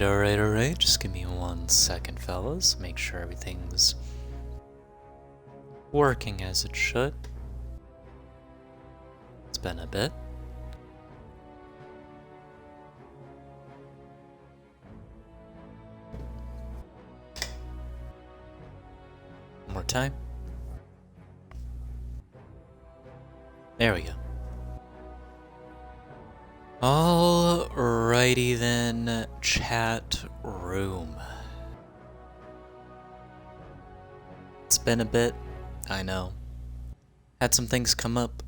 Alright. Just give me 1 second, fellas. Make sure everything's working as it should. It's been a bit. One more time. There we go. Alrighty then, chat room. It's been a bit, I know. Had some things come up.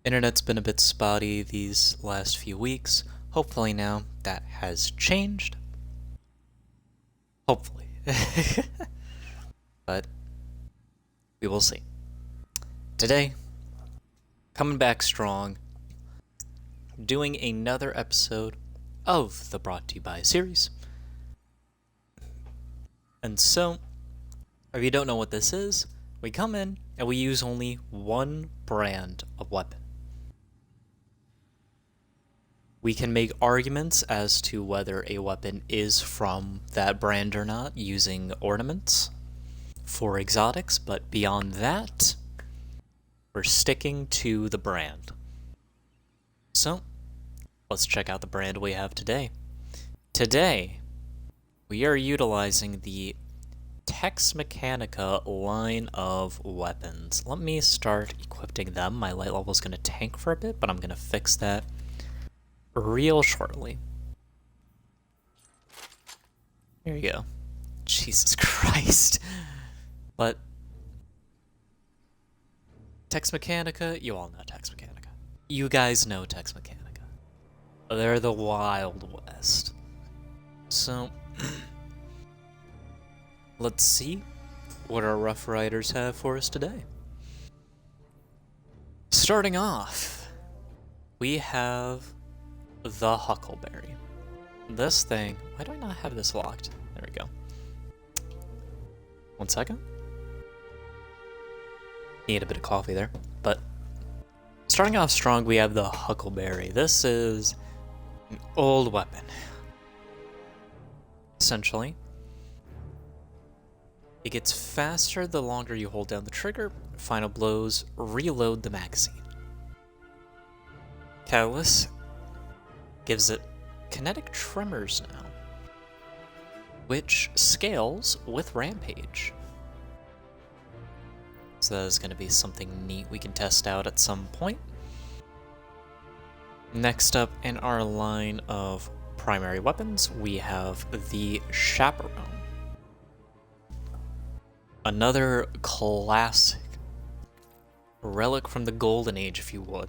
Internet's been a bit spotty these last few weeks. Hopefully now that has changed. Hopefully. But we will see. Today, coming back strong, doing another episode of the Brought to You By series. And so, if you don't know what this is, we come in and we use only one brand of weapon. We can make arguments as to whether a weapon is from that brand or not using ornaments for exotics, but beyond that, we're sticking to the brand. So, let's check out the brand we have today. Today, we are utilizing the Mechanica line of weapons. Let me start equipping them. My light level is going to tank for a bit, but I'm going to fix that real shortly. There you go. Jesus Christ. But Mechanica, you all know Mechanica. You guys know Mechanica. They're the Wild West. So, let's see what our Rough Riders have for us today. Starting off, we have the Huckleberry. This thing, why do I not have this locked? There we go. 1 second. Need a bit of coffee there, but starting off strong, we have the Huckleberry. This is an old weapon. Essentially, it gets faster the longer you hold down the trigger. Final blows reload the magazine. Catalyst gives it kinetic tremors now, which scales with Rampage. So that is going to be something neat we can test out at some point. Next up in our line of primary weapons, we have the Chaperone. Another classic relic from the Golden Age, if you would.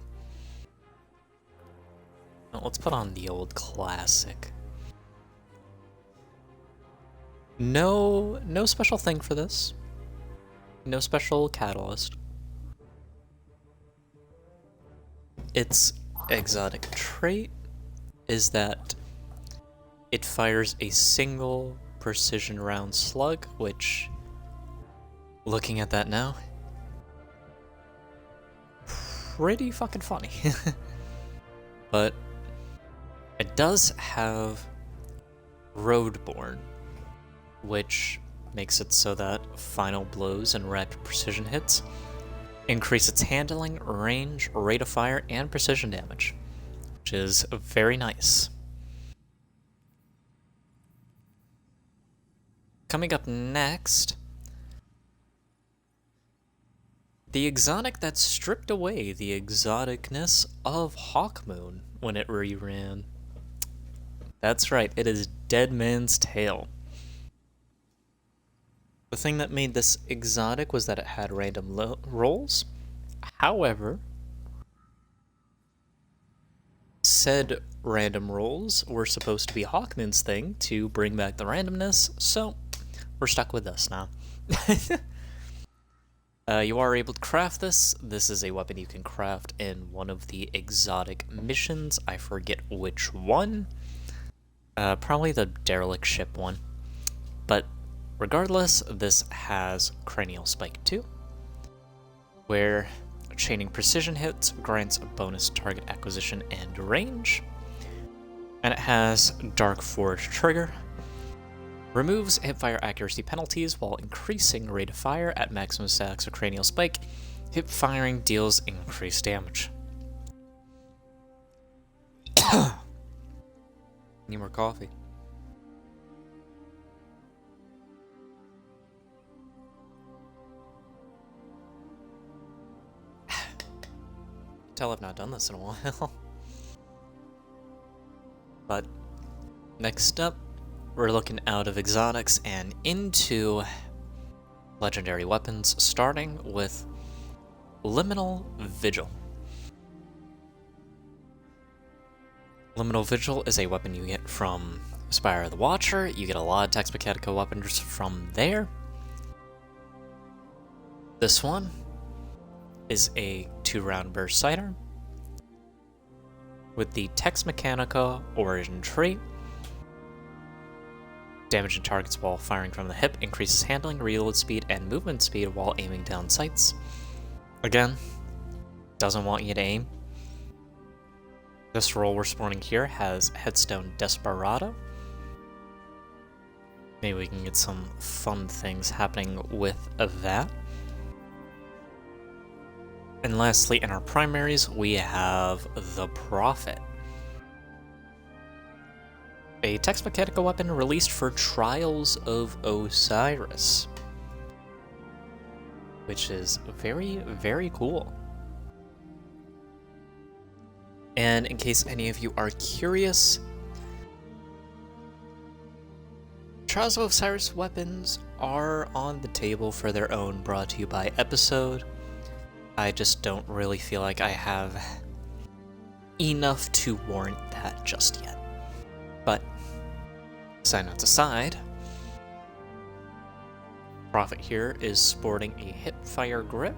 Now, let's put on the old classic. No special thing for this. No special catalyst. Its exotic trait is that it fires a single precision round slug, which, looking at that now, pretty fucking funny. But it does have Roadborne, which makes it so that final blows and rapid precision hits increase its handling, range, rate of fire, and precision damage, which is very nice. Coming up next, the exotic that stripped away the exoticness of Hawkmoon when it reran. That's right, it is Dead Man's Tale. The thing that made this exotic was that it had random rolls. However, said random rolls were supposed to be Hawkmoon's thing to bring back the randomness, so we're stuck with this now. You are able to craft this. This is a weapon you can craft in one of the exotic missions. I forget which one. Probably the derelict ship one. But regardless, this has Cranial Spike 2, where chaining precision hits grants a bonus target acquisition and range. And it has Dark Forge trigger. Removes hipfire accuracy penalties while increasing rate of fire at maximum stacks of cranial spike. Hip firing deals increased damage. Need more coffee. Tell I've not done this in a while. But next up, we're looking out of exotics and into legendary weapons, starting with Liminal Vigil. Liminal Vigil is a weapon you get from Spire of the Watcher. You get a lot of Tex Mechanica weapons from there. This one is a 2-round burst sidearm with the Tex Mechanica origin trait. Damaging targets while firing from the hip, increases handling, reload speed, and movement speed while aiming down sights. Again, doesn't want you to aim. This roll we're sporting here has Headstone Desperado. Maybe we can get some fun things happening with that. And lastly, in our primaries, we have the Prophet. A Tex Mechanica weapon released for Trials of Osiris. Which is very, very cool. And in case any of you are curious, Trials of Osiris weapons are on the table for their own brought to you by episode. I just don't really feel like I have enough to warrant that just yet. But, side notes aside, Prophet here is sporting a hipfire grip,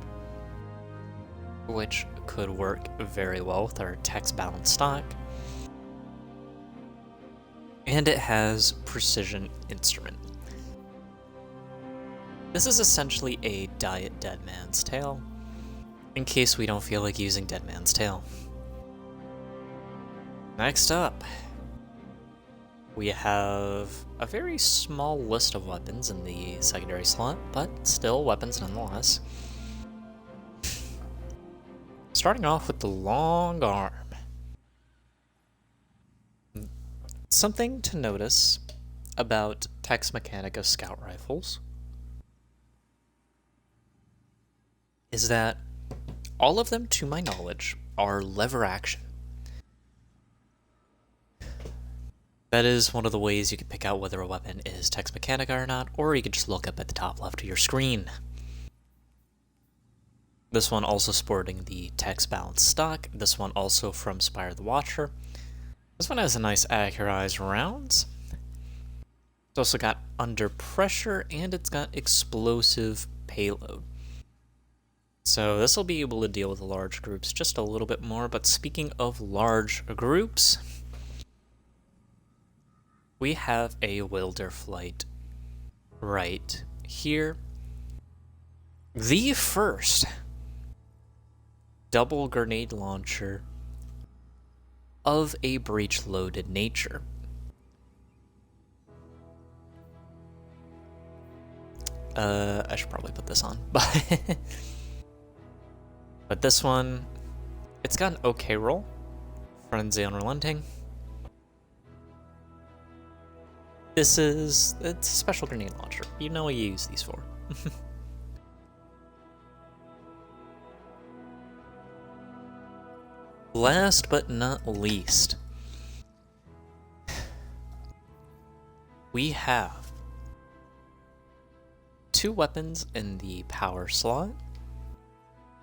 which could work very well with our text balance stock. And it has Precision Instrument. This is essentially a Diet Dead Man's Tale, in case we don't feel like using Dead Man's Tale. Next up, we have a very small list of weapons in the secondary slot, but still weapons nonetheless. Starting off with the long arm. Something to notice about Tex Mechanica scout rifles is that all of them, to my knowledge, are lever action. That is one of the ways you can pick out whether a weapon is Tex Mechanica or not, or you can just look up at the top left of your screen. This one also sporting the Tex Balance stock. This one also from Spire the Watcher. This one has a nice accurized rounds. It's also got under pressure, and it's got explosive payload. So this will be able to deal with large groups just a little bit more. But speaking of large groups, we have a Wilderflight right here. The first double grenade launcher of a breech-loaded nature. I should probably put this on, but this one, it's got an okay roll. Frenzy Unrelenting. It's a special grenade launcher. You know what you use these for. Last but not least, we have two weapons in the power slot.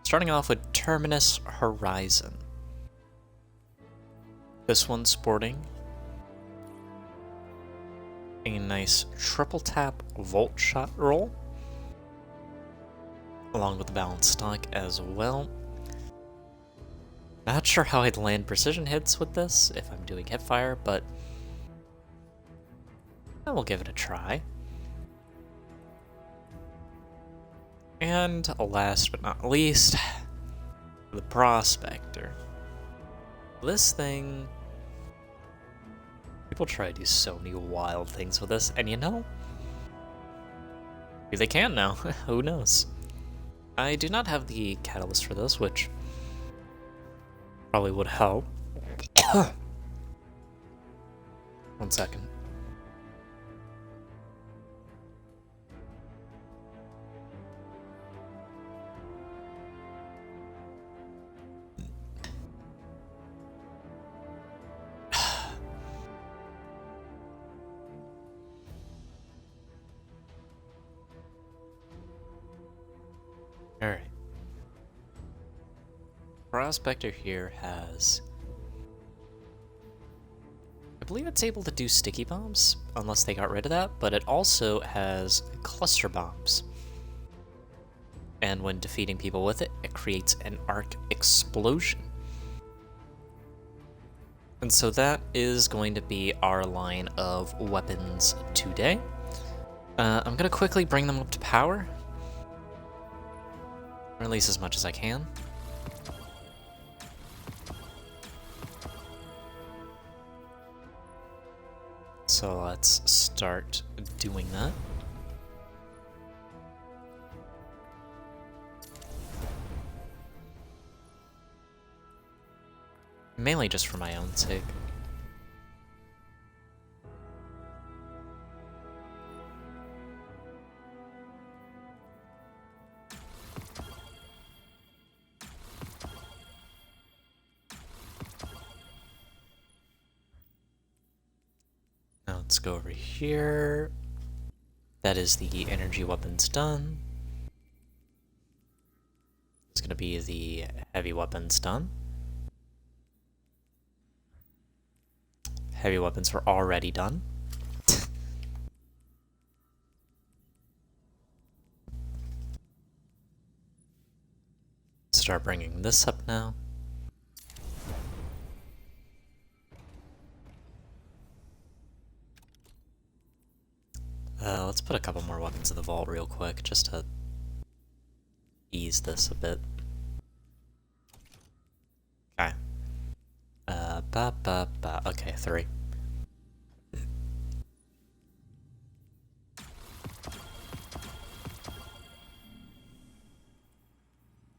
Starting off with Terminus Horizon. This one's sporting a nice triple tap volt shot roll, along with the balance stock as well. Not sure how I'd land precision hits with this if I'm doing hipfire, but I will give it a try. And last but not least, the Prospector. This thing People try to do so many wild things with this, and you know, maybe they can now. Who knows? I do not have the catalyst for this, which probably would help. 1 second. Alright. Prospector here has... I believe it's able to do sticky bombs, unless they got rid of that, but it also has cluster bombs. And when defeating people with it, it creates an arc explosion. And so that is going to be our line of weapons today. I'm going to quickly bring them up to power. Or at least as much as I can. So let's start doing that. Mainly just for my own sake. Now let's go over here. That is the energy weapons done. It's going to be the heavy weapons done. Heavy weapons were already done. Start bringing this up now. Let's put a couple more weapons in the vault real quick, just to ease this a bit. Okay. Okay, 3.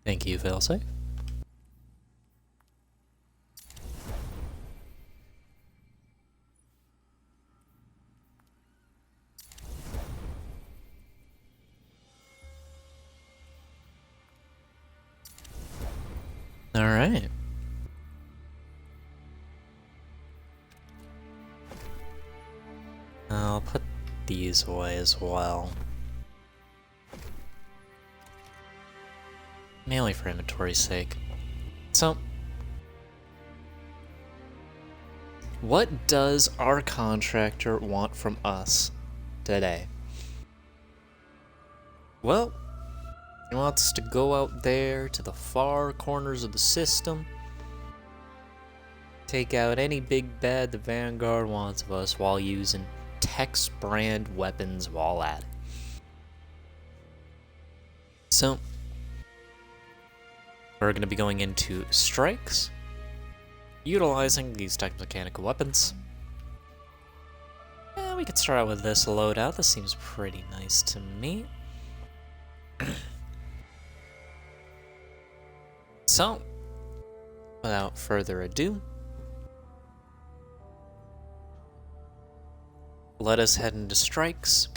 Thank you, failsafe. All right. I'll put these away as well. Mainly for inventory's sake. So, what does our contractor want from us today? Well, he wants us to go out there to the far corners of the system, take out any big bad the Vanguard wants of us while using Tex brand weapons while at it. So, we're going to be going into strikes, utilizing these mechanical weapons. We could start out with this loadout. This seems pretty nice to me. So, without further ado, let us head into strikes.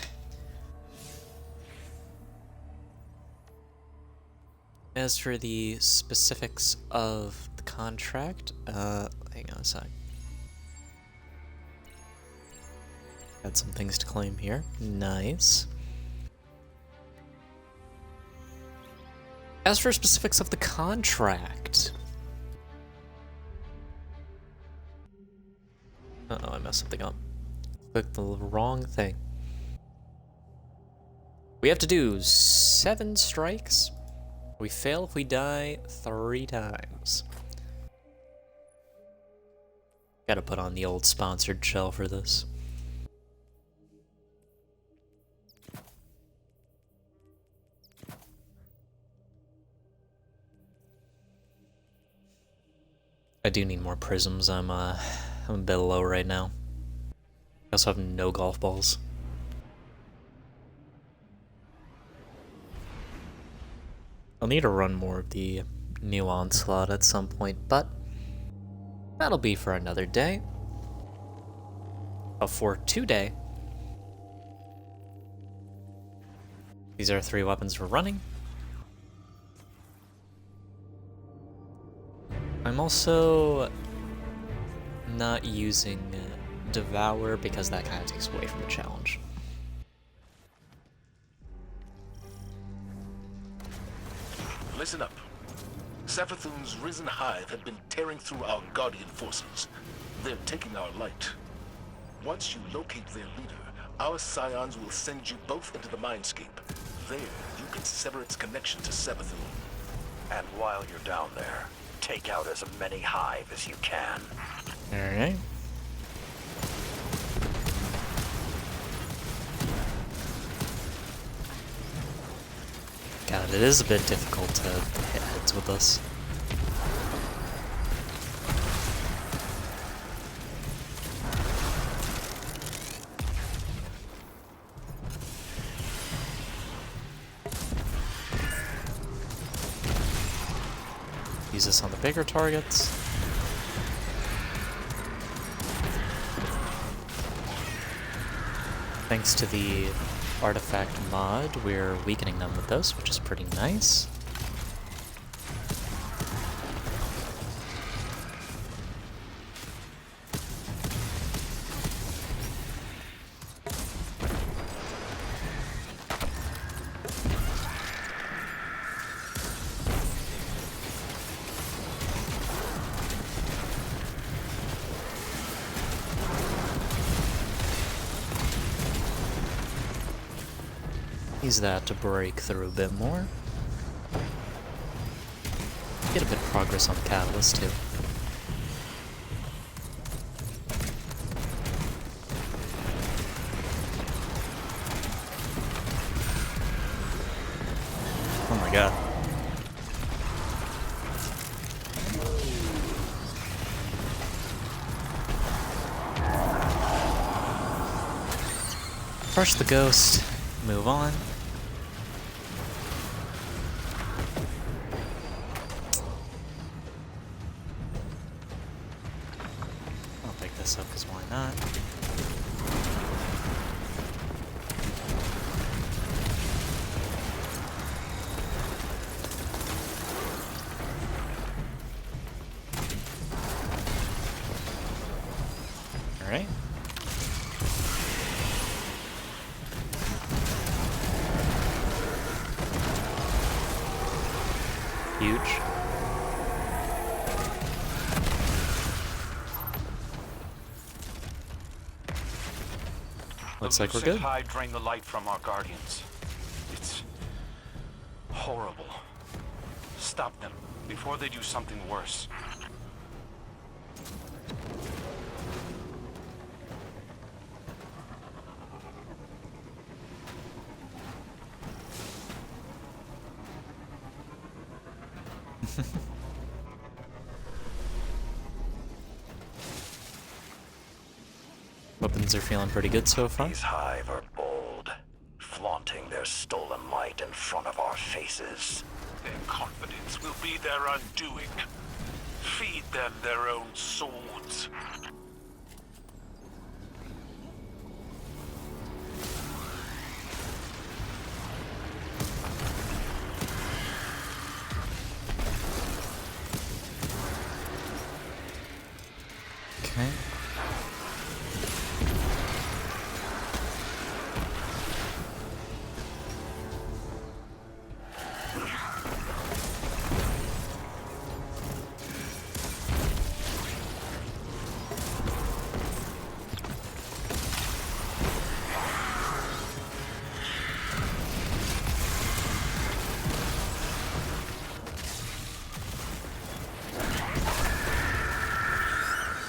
As for the specifics of the contract, hang on a sec. Got some things to claim here. Nice. As for specifics of the contract... Uh-oh, I messed something up. Clicked the wrong thing. We have to do 7 strikes. We fail if we die 3 times. Gotta put on the old sponsored shell for this. I do need more prisms. I'm a bit low right now. I also have no golf balls. I'll need to run more of the new onslaught at some point, but that'll be for another day. For today, these are 3 weapons we're running. I'm also not using Devour because that kind of takes away from the challenge. Listen up. Savathun's risen hive have been tearing through our Guardian forces. They're taking our light. Once you locate their leader, our scions will send you both into the mindscape. There, you can sever its connection to Savathun. And while you're down there, take out as many hive as you can. Alright. God, it is a bit difficult to hit heads with this. Use this on the bigger targets. Thanks to the artifact mod, we're weakening them with this, which is pretty nice. Use that to break through a bit more. Get a bit of progress on the catalyst too. Oh my god. Crush the ghost. Move on. I'll pick this up because why not? All right. Huge. Looks like we're good. Hive drain the light from our guardians. It's horrible. Stop them before they do something worse. Weapons are feeling pretty good so far. These hive are bold, flaunting their stolen light in front of our faces. Their confidence will be their undoing. Feed them their own swords. Okay.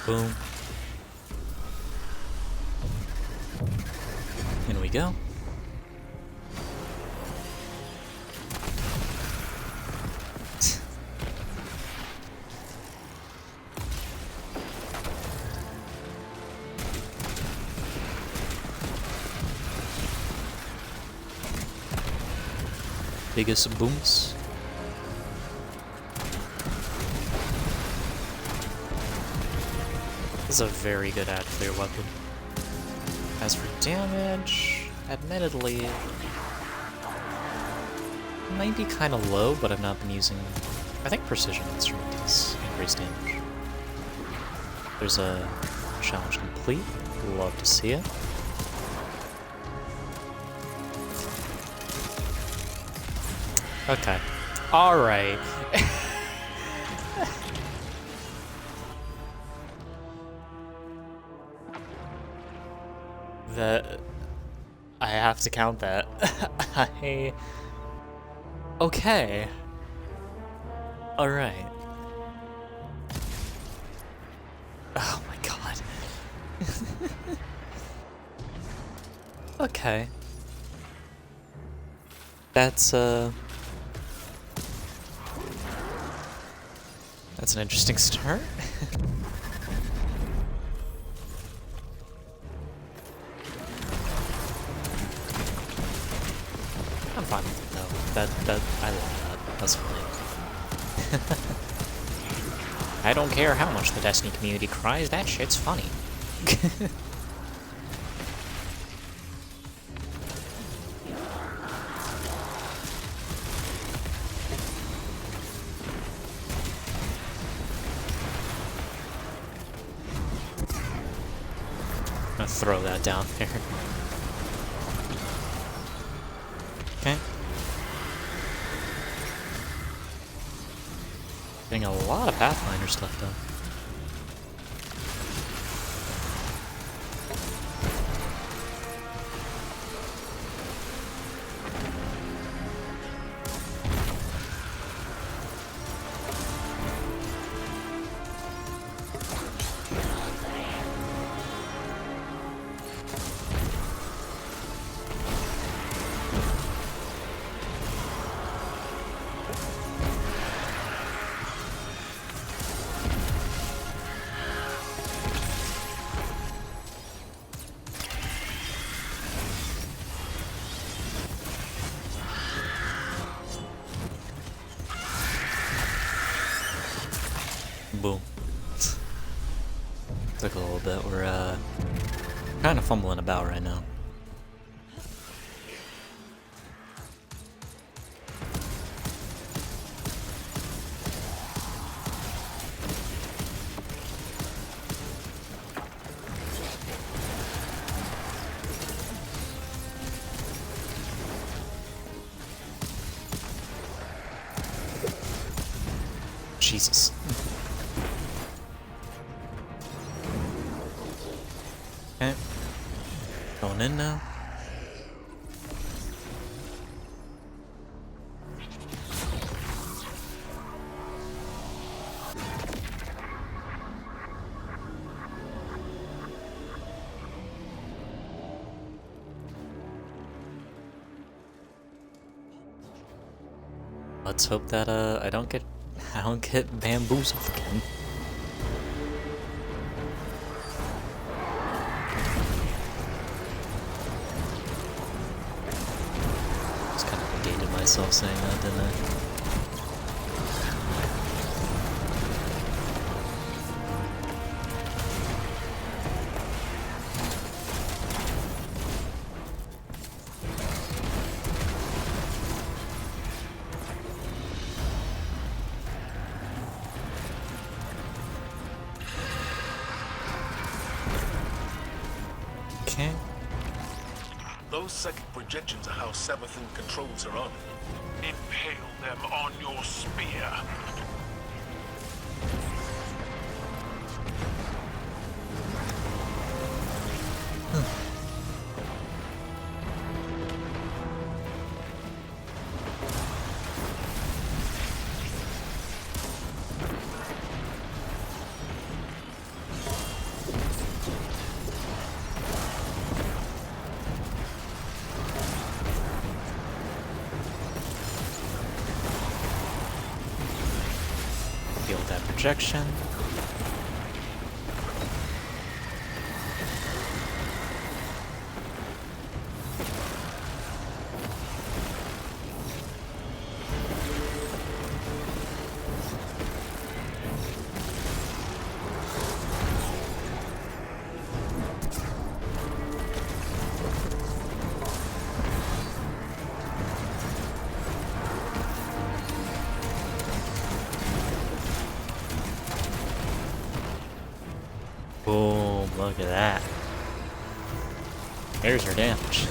Boom. In we go. biggest booms. This is a very good add for your weapon. As for damage, admittedly, it might be kind of low, but I've not been using... I think Precision Instrument does increase damage. There's a challenge complete. Love to see it. Okay. Alright. I have to count that. Okay. Alright. Oh my god. Okay. That's an interesting start. I'm fine with it though. That I love that. That's funny. I don't care how much the Destiny community cries, that shit's funny. I'm gonna throw that down there. Okay. Getting a lot of Pathfinder stuff though. Boom. Took a little bit. We're kind of fumbling about right now. Jesus. Okay. Going in now. Let's hope that I don't get bamboozled again. Just kind of dated myself saying that, didn't I? Okay. Those psychic projections are how Savathun controls her army. Impale them on your spear. Deal with that projection. Look at that. There's her damage.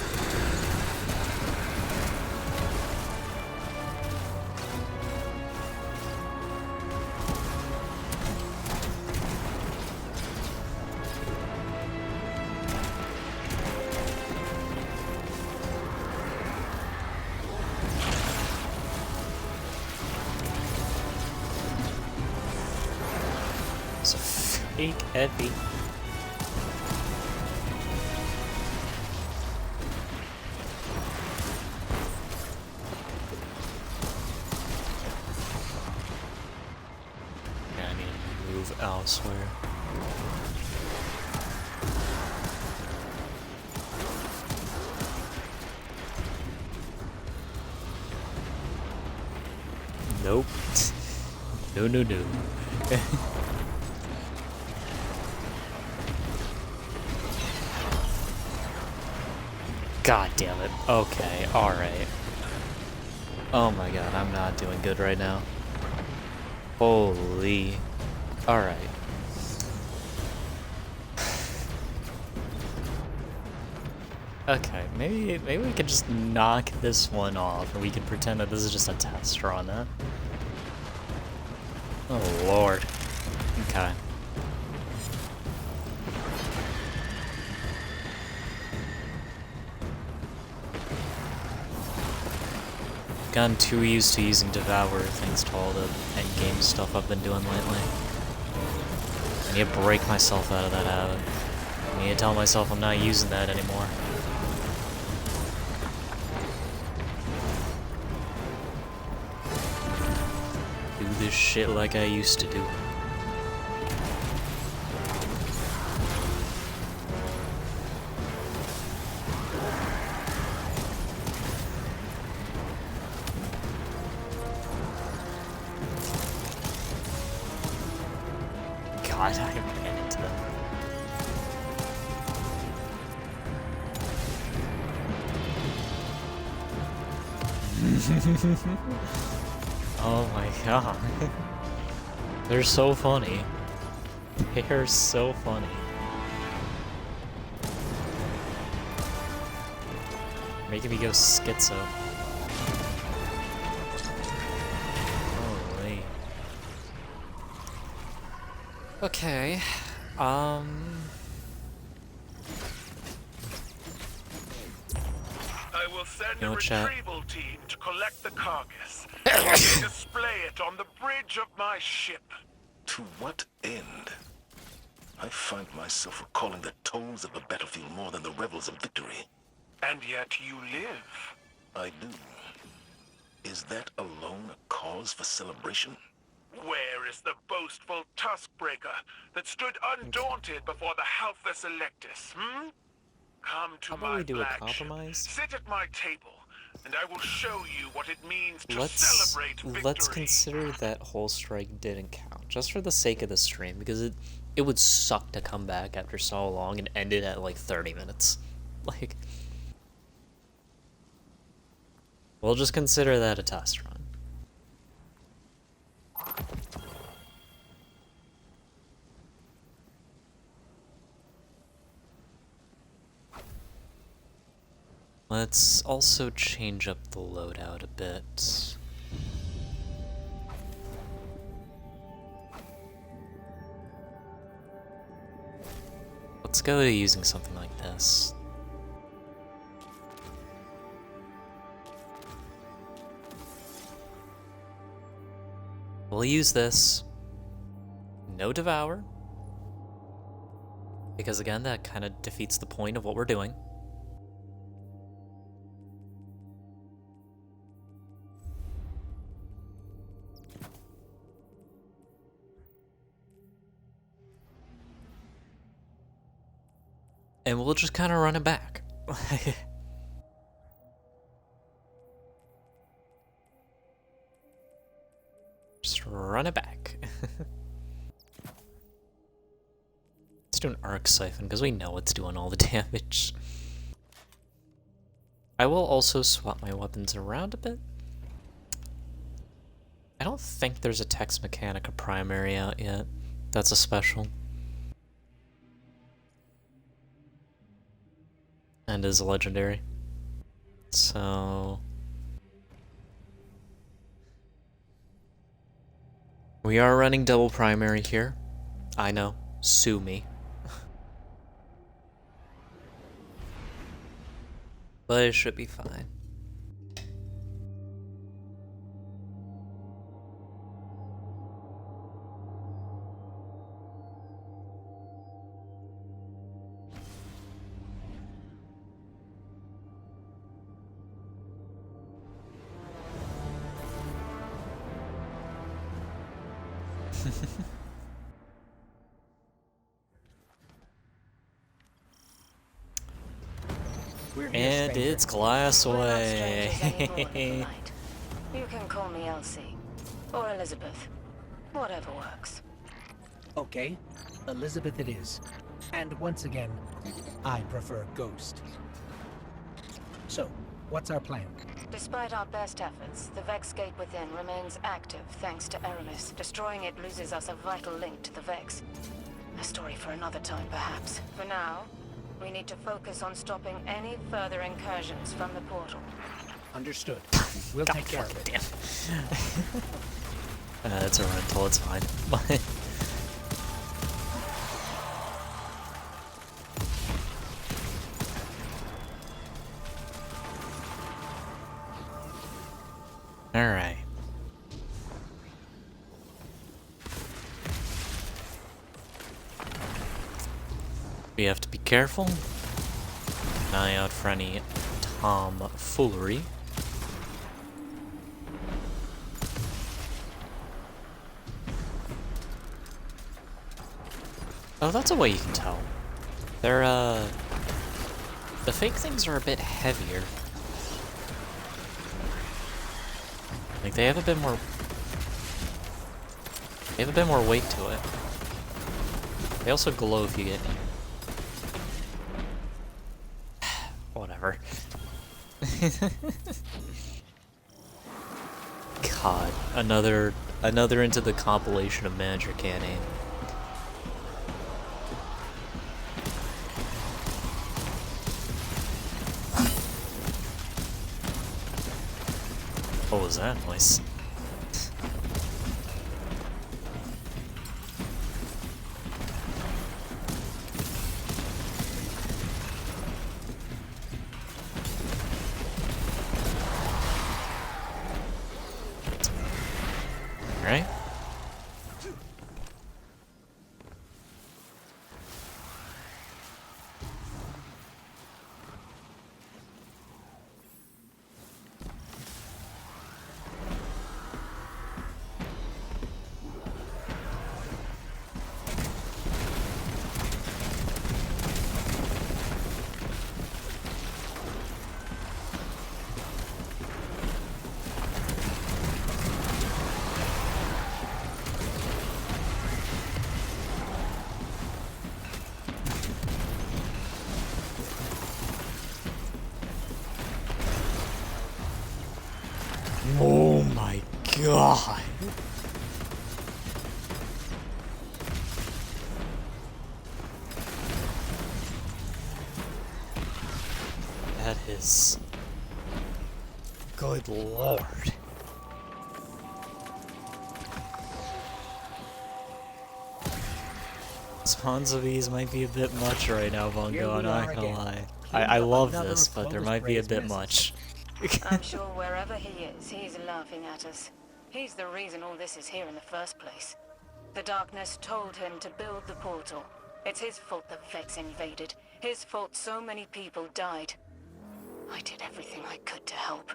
It's a fake heavy. Yeah, I need to move elsewhere. Nope. No, no, no. God damn it. Okay, alright. Oh my god, I'm not doing good right now. Holy. Alright. Okay, maybe we can just knock this one off and we can pretend that this is just a test run, huh? Oh lord. Okay. Gotten too used to using Devour thanks to all the endgame stuff I've been doing lately. I need to break myself out of that habit. I need to tell myself I'm not using that anymore. Do this shit like I used to do. God, I ran into them. Oh my god. They're so funny. They're so funny. Making me go schizo. Holy. Okay. I will send You know, a chat. retrieval team to collect the carcass and display it on the bridge of my ship. To what end? I find myself recalling the tones of the battlefield more than the revels of victory. And yet you live. I do. Is that alone a cause for celebration? Where is the boastful Tuskbreaker that stood undaunted before the Halfus Electus, hmm? Come to How about my we do a flagship, compromise? sit at my table, and I will show you what it means to Let's celebrate victory. let's consider that whole strike didn't count, just for the sake of the stream, because it would suck to come back after so long and end it at like 30 minutes. Like, we'll just consider that a test run. Let's also change up the loadout a bit. Let's go to using something like this. We'll use this. No Devour. Because again, that kind of defeats the point of what we're doing. And we'll just kind of run it back. Just run it back. Let's do an arc siphon, because we know it's doing all the damage. I will also swap my weapons around a bit. I don't think there's a Text Mechanica primary out yet. That's a special. and is legendary. So we are running double primary here. I know, sue me. But it should be fine. And it's Glassway. You can call me Elsie. Or Elizabeth. Whatever works. Okay, Elizabeth it is. And once again, I prefer Ghost. So, what's our plan? Despite our best efforts, the Vex gate within remains active thanks to Aramis. Destroying it loses us a vital link to the Vex. A story for another time, perhaps. For now, we need to focus on stopping any further incursions from the portal. Understood. We'll take care of it. It's a rental, it's fine. Alright. We have to be careful. An eye out for any tomfoolery. Oh, that's a way you can tell. They're, the fake things are a bit heavier. Like, they have a bit more... They have a bit more weight to it. They also glow if you get near. Whatever. God, another into the compilation of manager can't aim. What was that noise? Right? Oh my god. That is... Good lord. Spawns of these might be a bit much right now, Bungo, I'm not gonna lie. I love this, but there might be a bit much. I'm sure wherever he is, he's laughing at us. He's the reason all this is here in the first place. The darkness told him to build the portal. It's his fault the Vex invaded. His fault so many people died. I did everything I could to help.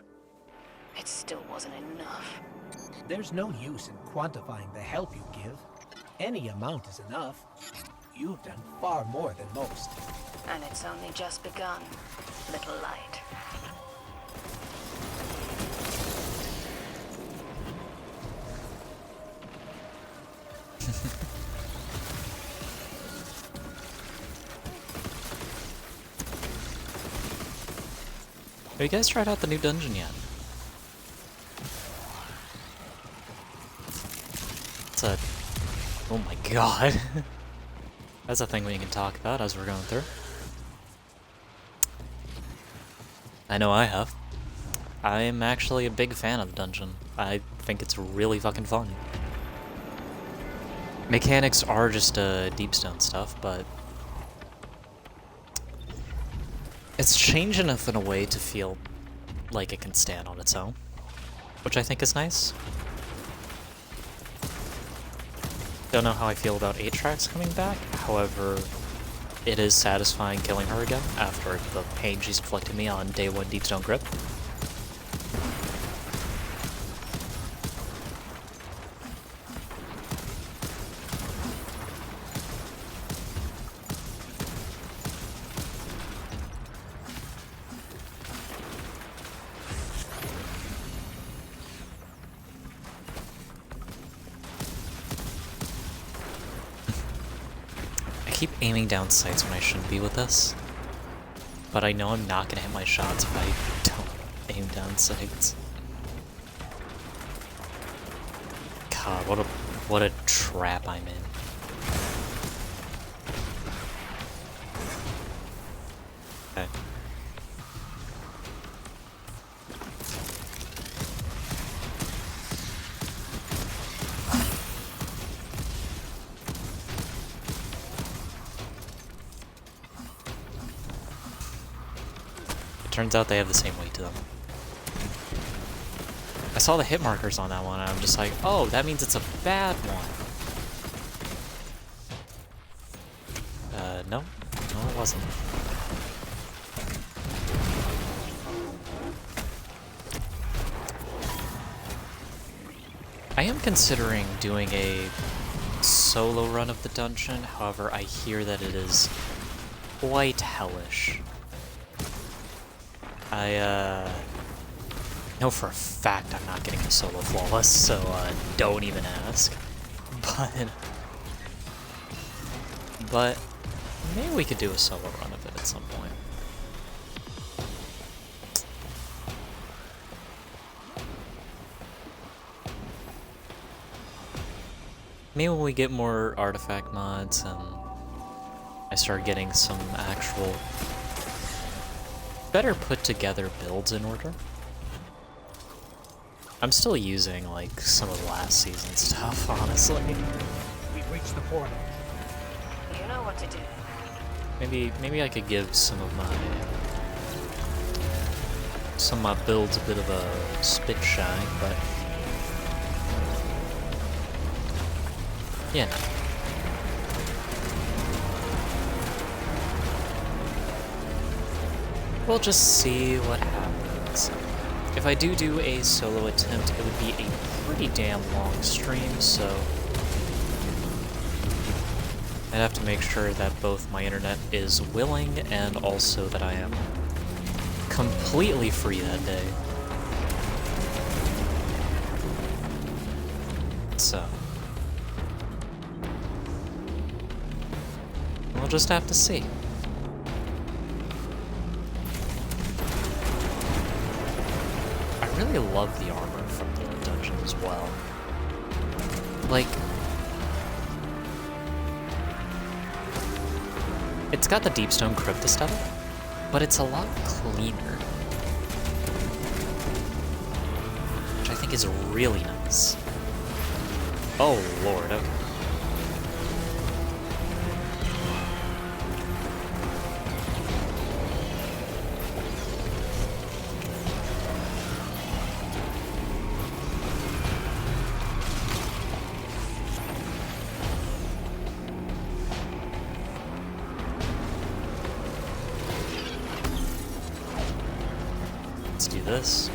It still wasn't enough. There's no use in quantifying the help you give. Any amount is enough. You've done far more than most. And it's only just begun, little light. Have you guys tried out the new dungeon yet? It's a... Oh my god. That's a thing we can talk about as we're going through. I know I have. I'm actually a big fan of the dungeon. I think it's really fucking fun. Mechanics are just deepstone stuff, but it's changed enough in a way to feel like it can stand on its own, which I think is nice. Don't know how I feel about 8 tracks coming back, however, it is satisfying killing her again after the pain she's inflicted me on day 1 Deepstone Grip. I keep aiming down sights when I shouldn't be with this, but I know I'm not gonna hit my shots if I don't aim down sights. God, what a trap I'm in. Okay. Turns out they have the same weight to them. I saw the hit markers on that one, and I'm just like, oh, that means it's a bad one. No. No, it wasn't. I am considering doing a solo run of the dungeon, however, I hear that it is quite hellish. I know for a fact I'm not getting a solo flawless, so don't even ask. But maybe we could do a solo run of it at some point. Maybe when we get more artifact mods and I start getting some actual better put together builds in order. I'm still using like some of last season's stuff, honestly. We've reached the portal. You know what to do. Maybe I could give some of my builds a bit of a spit shine, but yeah. We'll just see what happens. If I do a solo attempt, it would be a pretty damn long stream, so I'd have to make sure that both my internet is willing and also that I am completely free that day. So we'll just have to see. I really love the armor from the dungeon as well. Like, it's got the Deepstone Crypt aesthetic, but it's a lot cleaner, which I think is really nice. Oh lord, okay. Let's do this.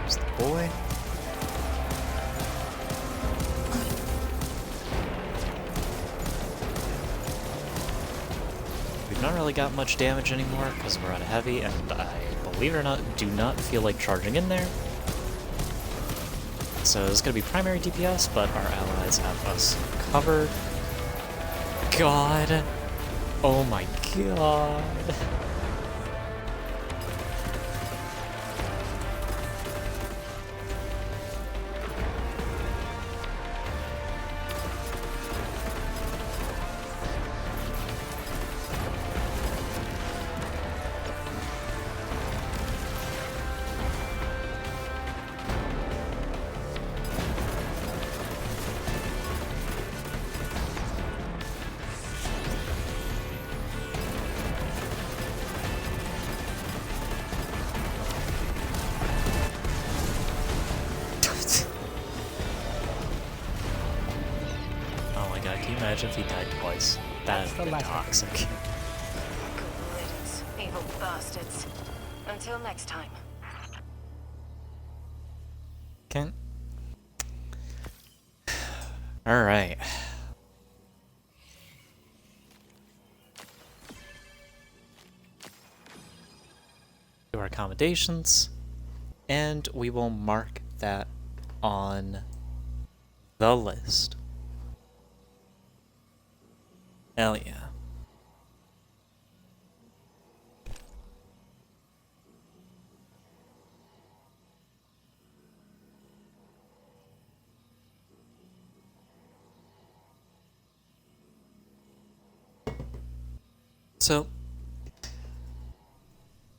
There's the boy. not really got much damage anymore because we're out of heavy, and I, believe it or not, do not feel like charging in there. So this is going to be primary DPS, but our allies have us covered. God. Oh my god. Can you imagine if he died twice? That would be toxic. Good riddance, evil bastards. Until next time. Okay. Alright. Do our accommodations, and we will mark that on the list. Hell yeah.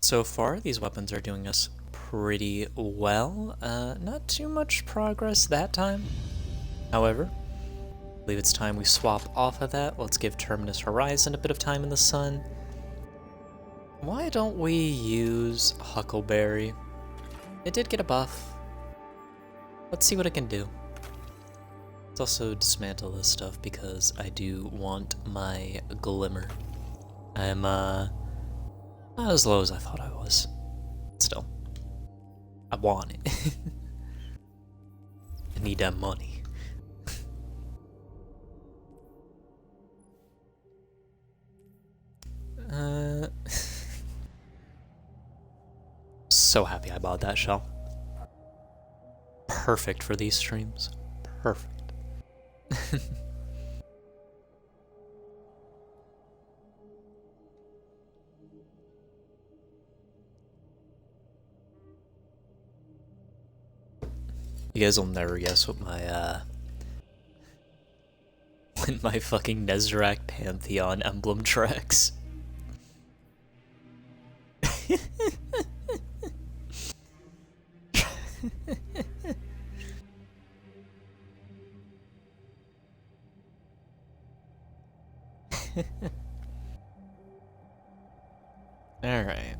So far, these weapons are doing us pretty well. Not too much progress that time. However, I believe it's time we swap off of that. Let's give Terminus Horizon a bit of time in the sun. Why don't we use Huckleberry? It did get a buff. Let's see what it can do. Let's also dismantle this stuff because I do want my Glimmer. I'm not as low as I thought I was. Still, I want it. I need that money. So happy I bought that shell. Perfect for these streams. Perfect. You guys will never guess what my when my fucking Nezrak Pantheon emblem tracks. All right.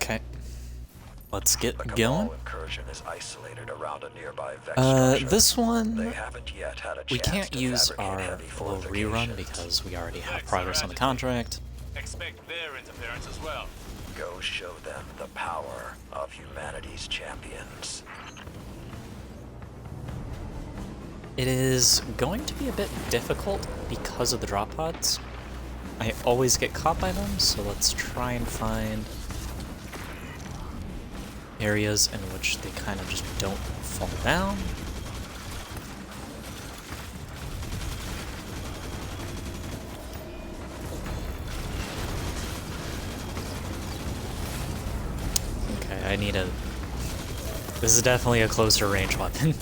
Okay. Let's get The going. Cabal incursion is isolated around a nearby Vex structure. This They one haven't yet had a we chance can't to use fabricate our heavy little rerun fortifications. because we already have progress on the contract. Expect their interference as well. Go show them the power of humanity's champions. It is going to be a bit difficult because of the drop pods. I always get caught by them, so let's try and find areas in which they kind of just don't fall down. Okay, I need a... This is definitely a closer range weapon.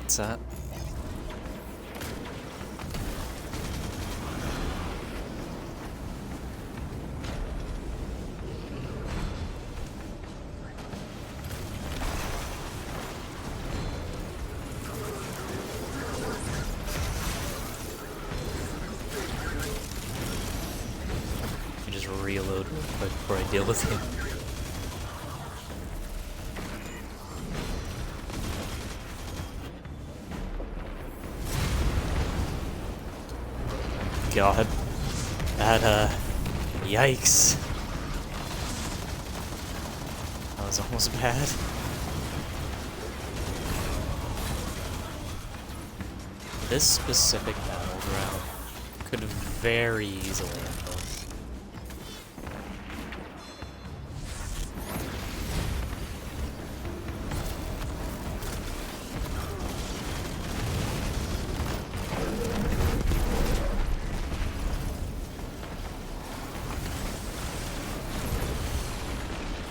What's that? I just reload real quick before I deal with him. God. That, yikes. That was almost bad. This specific battleground could very easily end this.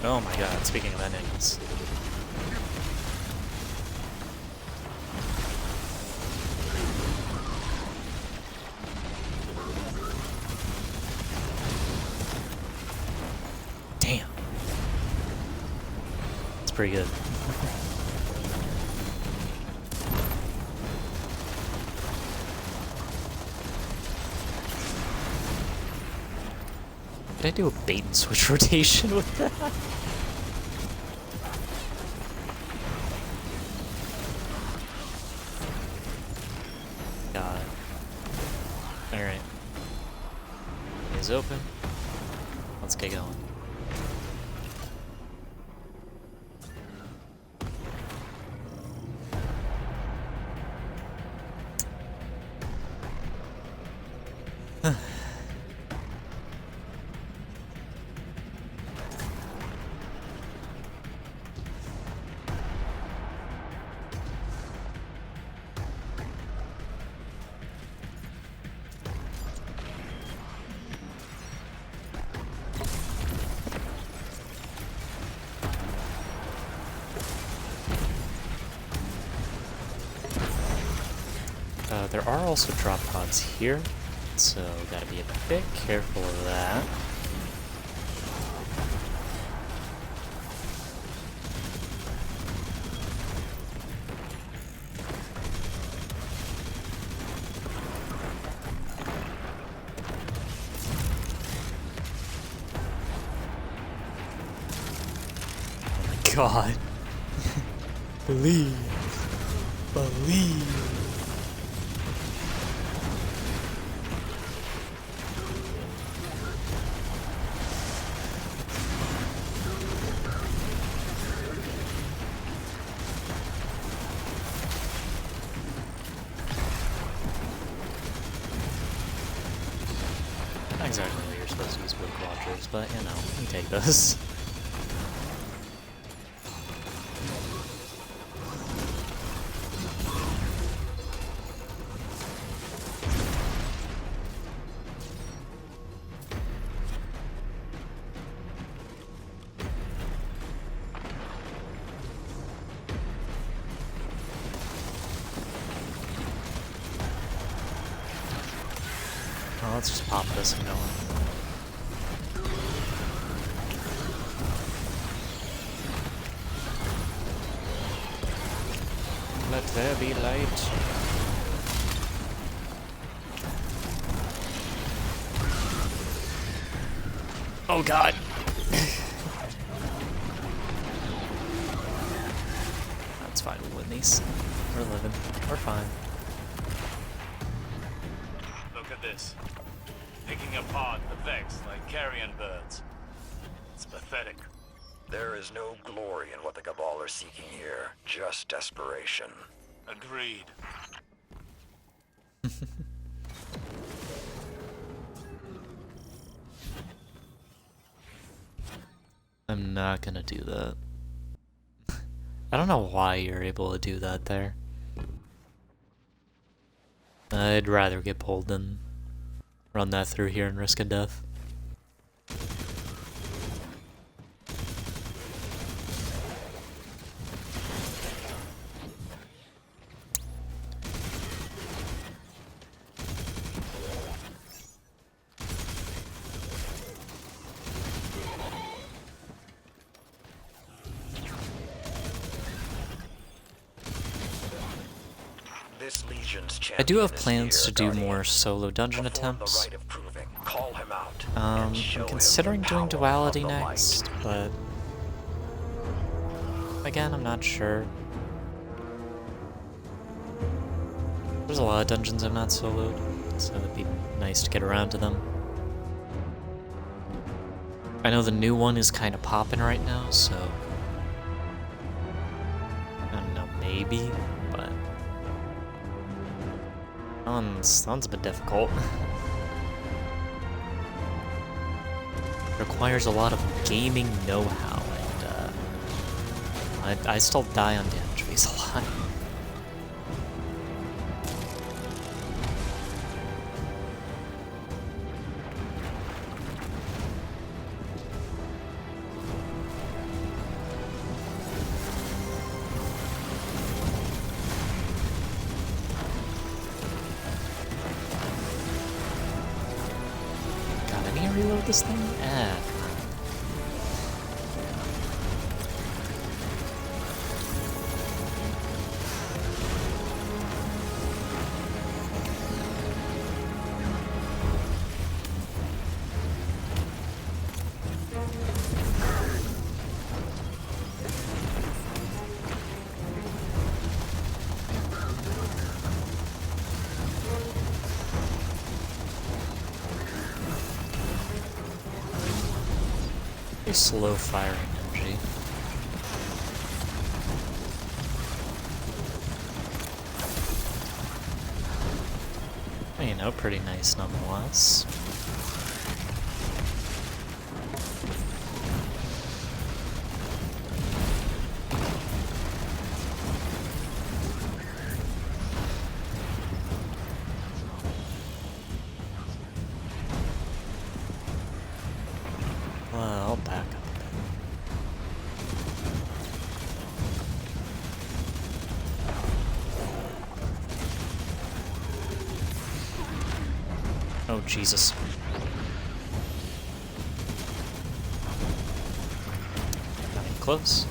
Oh my god, speaking of endings. Damn. It's pretty good. Did I do a bait and switch rotation with that? God. Alright. Is open. Let's get going. There are also drop pods here, so gotta be a bit careful of that. God. Believe. Believe. Not exactly what you're supposed to use with watchers, but you know, you take those. Well, let's just pop this and go on. Let there be light. Oh god! That's fine, we'll win these. We're living. We're fine. Look at this. Picking apart the Vex like carrion birds. It's pathetic. There is no glory in what the Cabal are seeking here, just desperation. Agreed. I'm not gonna do that. I don't know why you're able to do that there. I'd rather get pulled than run that through here and risk a death. This Legion's I do champion have is plans here, to do Guardian. more solo dungeon Perform the attempts. rite of proving. Call him out. I'm and show him considering the doing power duality of the next, light. but again, I'm not sure. There's a lot of dungeons I've not soloed, so it'd be nice to get around to them. I know the new one is kind of popping right now, so I don't know, maybe, but that one's a bit difficult. Requires a lot of gaming know-how, and I still die on damage base a lot. God, I need to reload this thing? Ah, come on. Very slow firing energy. You know, pretty nice nonetheless. Well, back up a bit. Oh, Jesus. Not even close.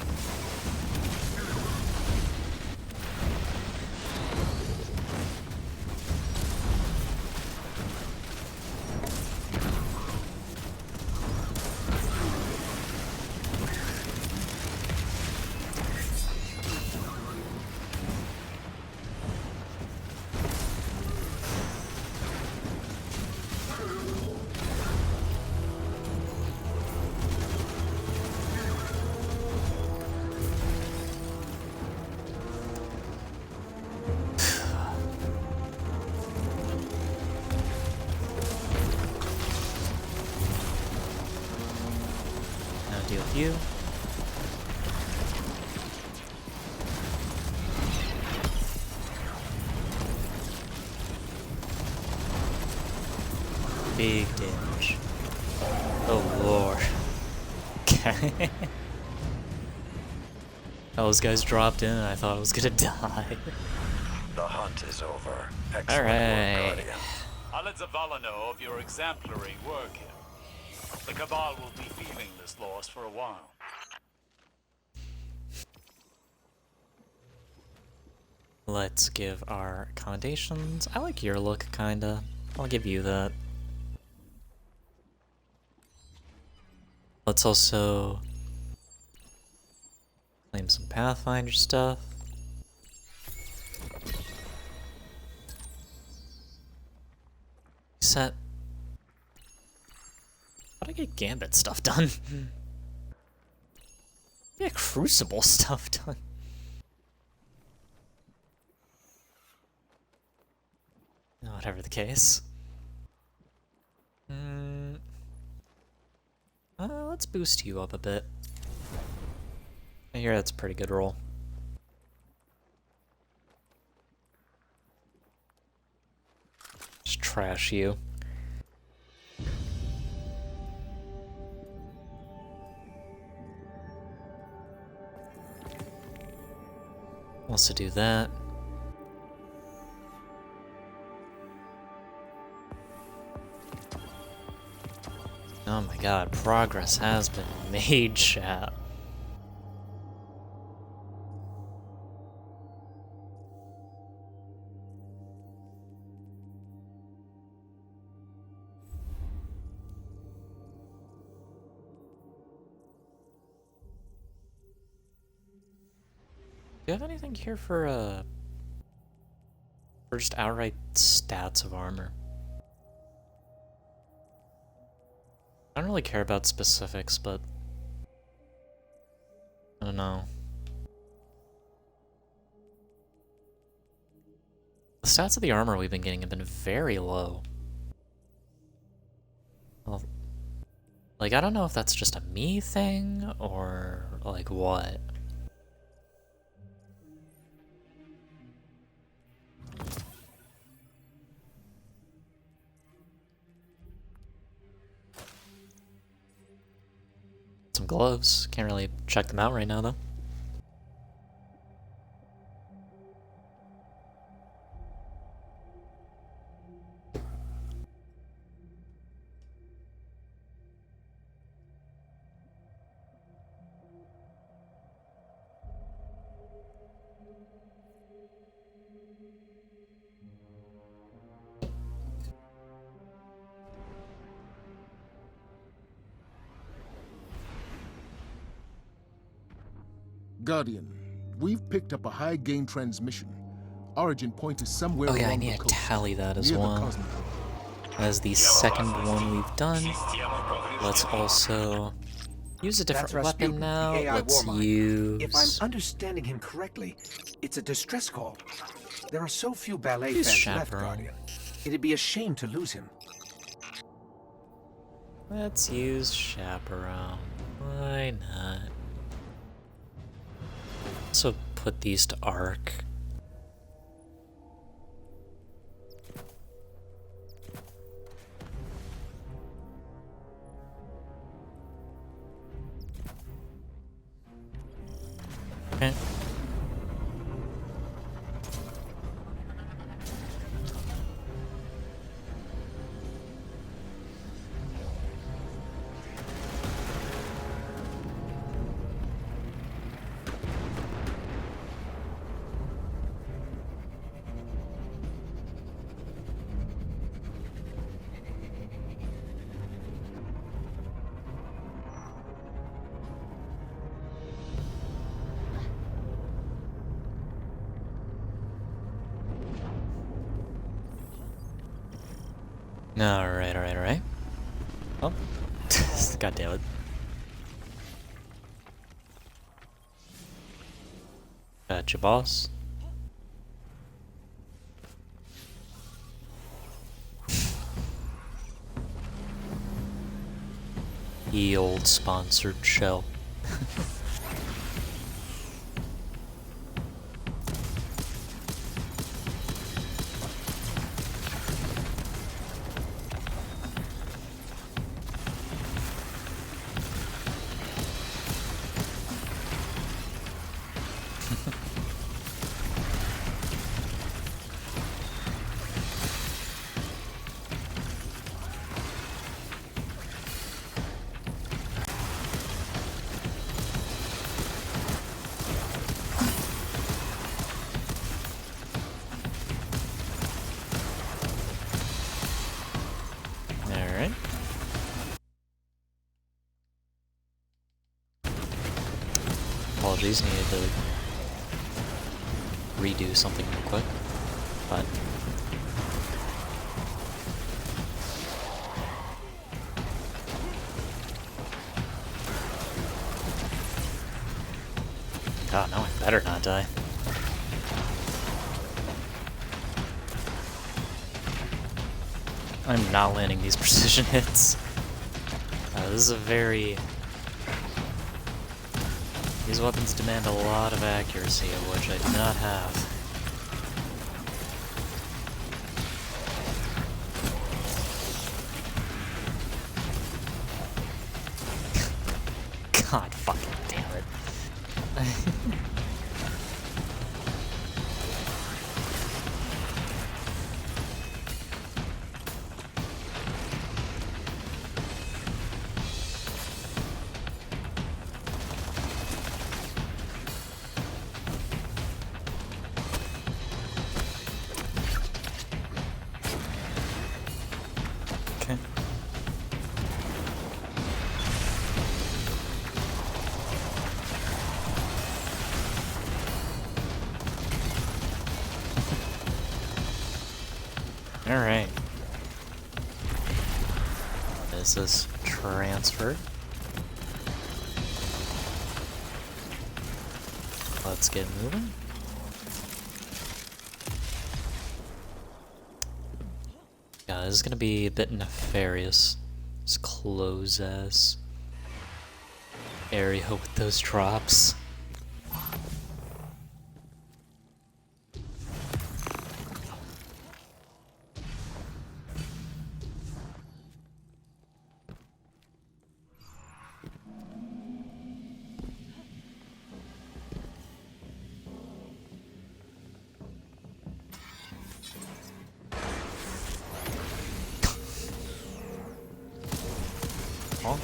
Now deal with you. Big damage. Oh lord. Okay. Those guys dropped in and I thought I was gonna die. The hunt is over. Excellent Alright. work, Guardian. I'll let Zavala know of your exemplary work here. The Cabal will be feeling this loss for a while. Let's give our accommodations. I like your look, kinda. I'll give you that. Let's also claim some Pathfinder stuff. Set. How'd I get Gambit stuff done? Yeah, Crucible stuff done. Whatever the case. Let's boost you up a bit. I hear that's a pretty good roll. Just trash you. Also do that. Oh my god, progress has been made, chat. you have anything here for just outright stats of armor? I don't really care about specifics, but I don't know. The stats of the armor we've been getting have been very low. Well, like, I don't know if that's just a me thing, or, like, what. Some gloves. Can't really check them out right now, though. Guardian, we've picked up a high-gain transmission. Origin point is somewhere Oh yeah, I along need the to coast, tally that as near the well. Cosmic. As the second one we've done. Let's also use a different That's weapon Rasputin, now. the AI Let's warmind. use... If I'm understanding him correctly, it's a distress call. There are so few ballet Use fans left, Chaperone. Guardian. It'd be a shame to lose him. Let's use Chaperone. Why not? So put these to Arc. Okay. Alright. Oh. God damn it. Gotcha, boss. Ye old sponsored show. Alright. Apologies, needed to redo something real quick, but God, no, I better not die. I'm not landing these precision hits. This is a very... These weapons demand a lot of accuracy, of which I do not have. God fucking damn it. Okay. Alright. Is this transfer? Let's get moving. Yeah, this is gonna be a bit nefarious. Just close this area with those drops. Oh.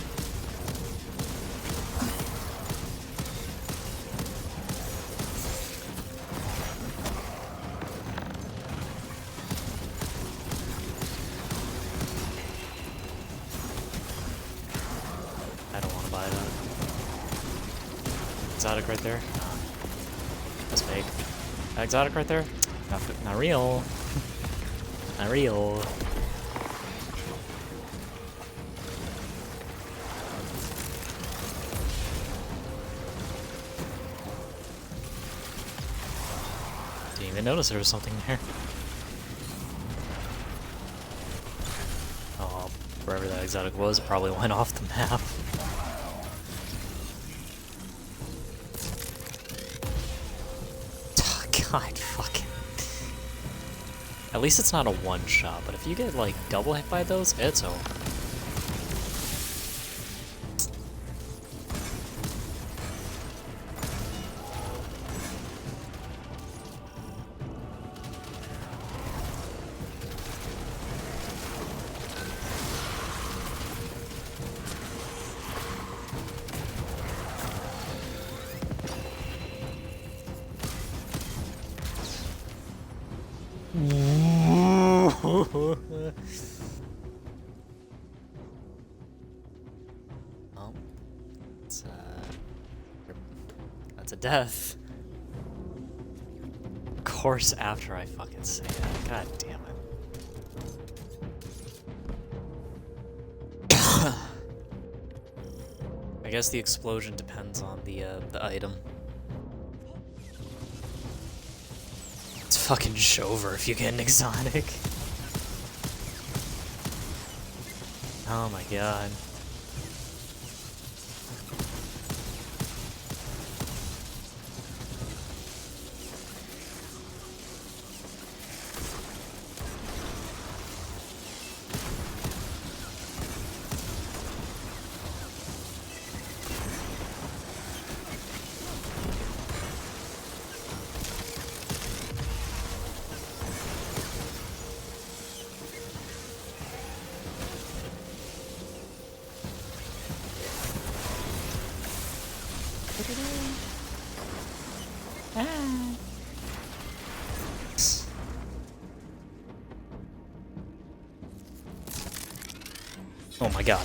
I don't want to buy that. Exotic right there? Nah. That's fake. Exotic right there? Not real. Not real. Didn't even notice there was something there. Oh, wherever that exotic was, it probably went off the map. God, fucking. At least it's not a one-shot, but if you get, like, double hit by those, it's over. Oh, it's, that's a death. Of course, after I fucking say that. God damn it. I guess the explosion depends on the item. It's fucking just over if you get an exotic. Oh my god. Oh my god.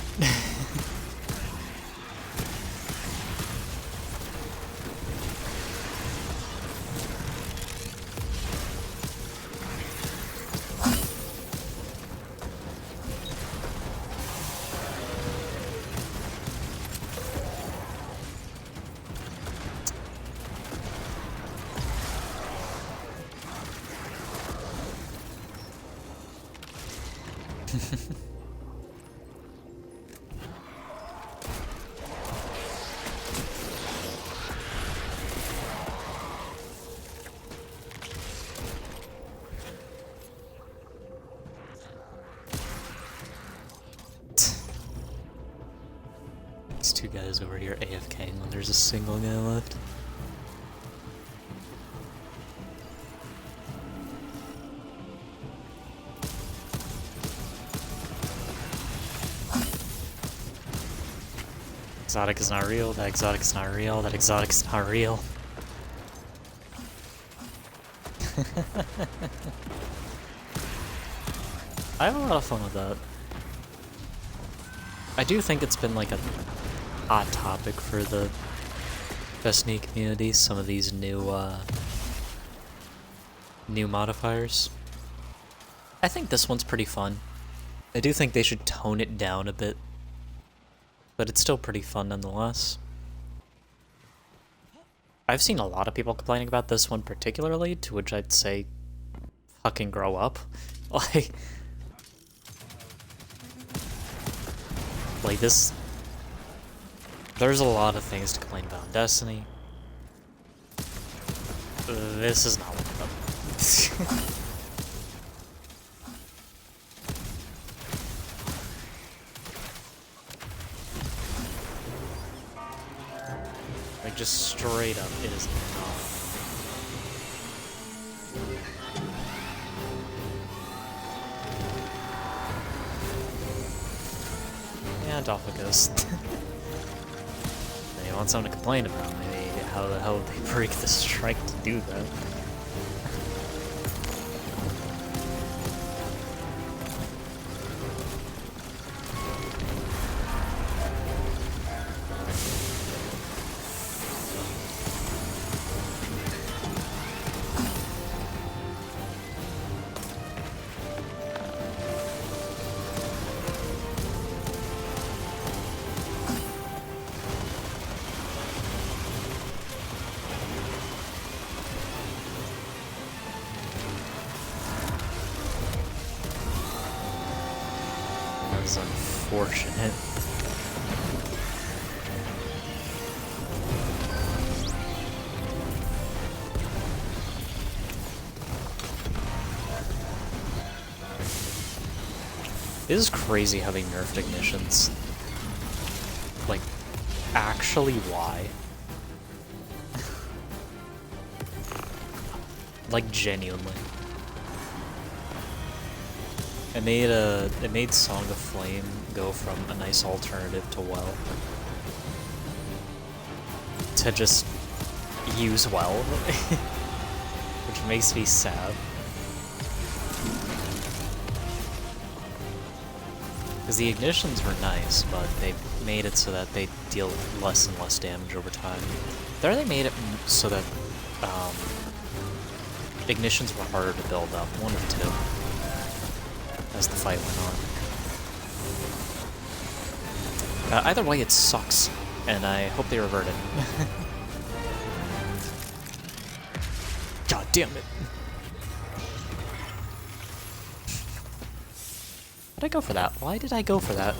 These two guys over here AFKing when there's a single guy left. Exotic is not real, that exotic is not real, that exotic is not real. I have a lot of fun with that. I do think it's been like a hot topic for the Destiny community, some of these new new modifiers. I think this one's pretty fun. I do think they should tone it down a bit, but it's still pretty fun nonetheless. I've seen a lot of people complaining about this one particularly, to which I'd say, fucking grow up. Like this, there's a lot of things to complain about in Destiny. This is not one of them. Like, just straight up, it is not. Yeah, Doppelghost. They want something to complain about. Maybe how the hell did they break the strike to do that? That's unfortunate. It is crazy how they nerfed ignitions. Like, actually, why? Like, genuinely. It made Song of Flame go from a nice alternative to well to just use well, which makes me sad. Because the ignitions were nice, but they made it so that they deal less and less damage over time. There they made it so that ignitions were harder to build up, one of two, as the fight went on. Either way, it sucks, and I hope they revert it. God damn it. Why did I go for that? Why did I go for that?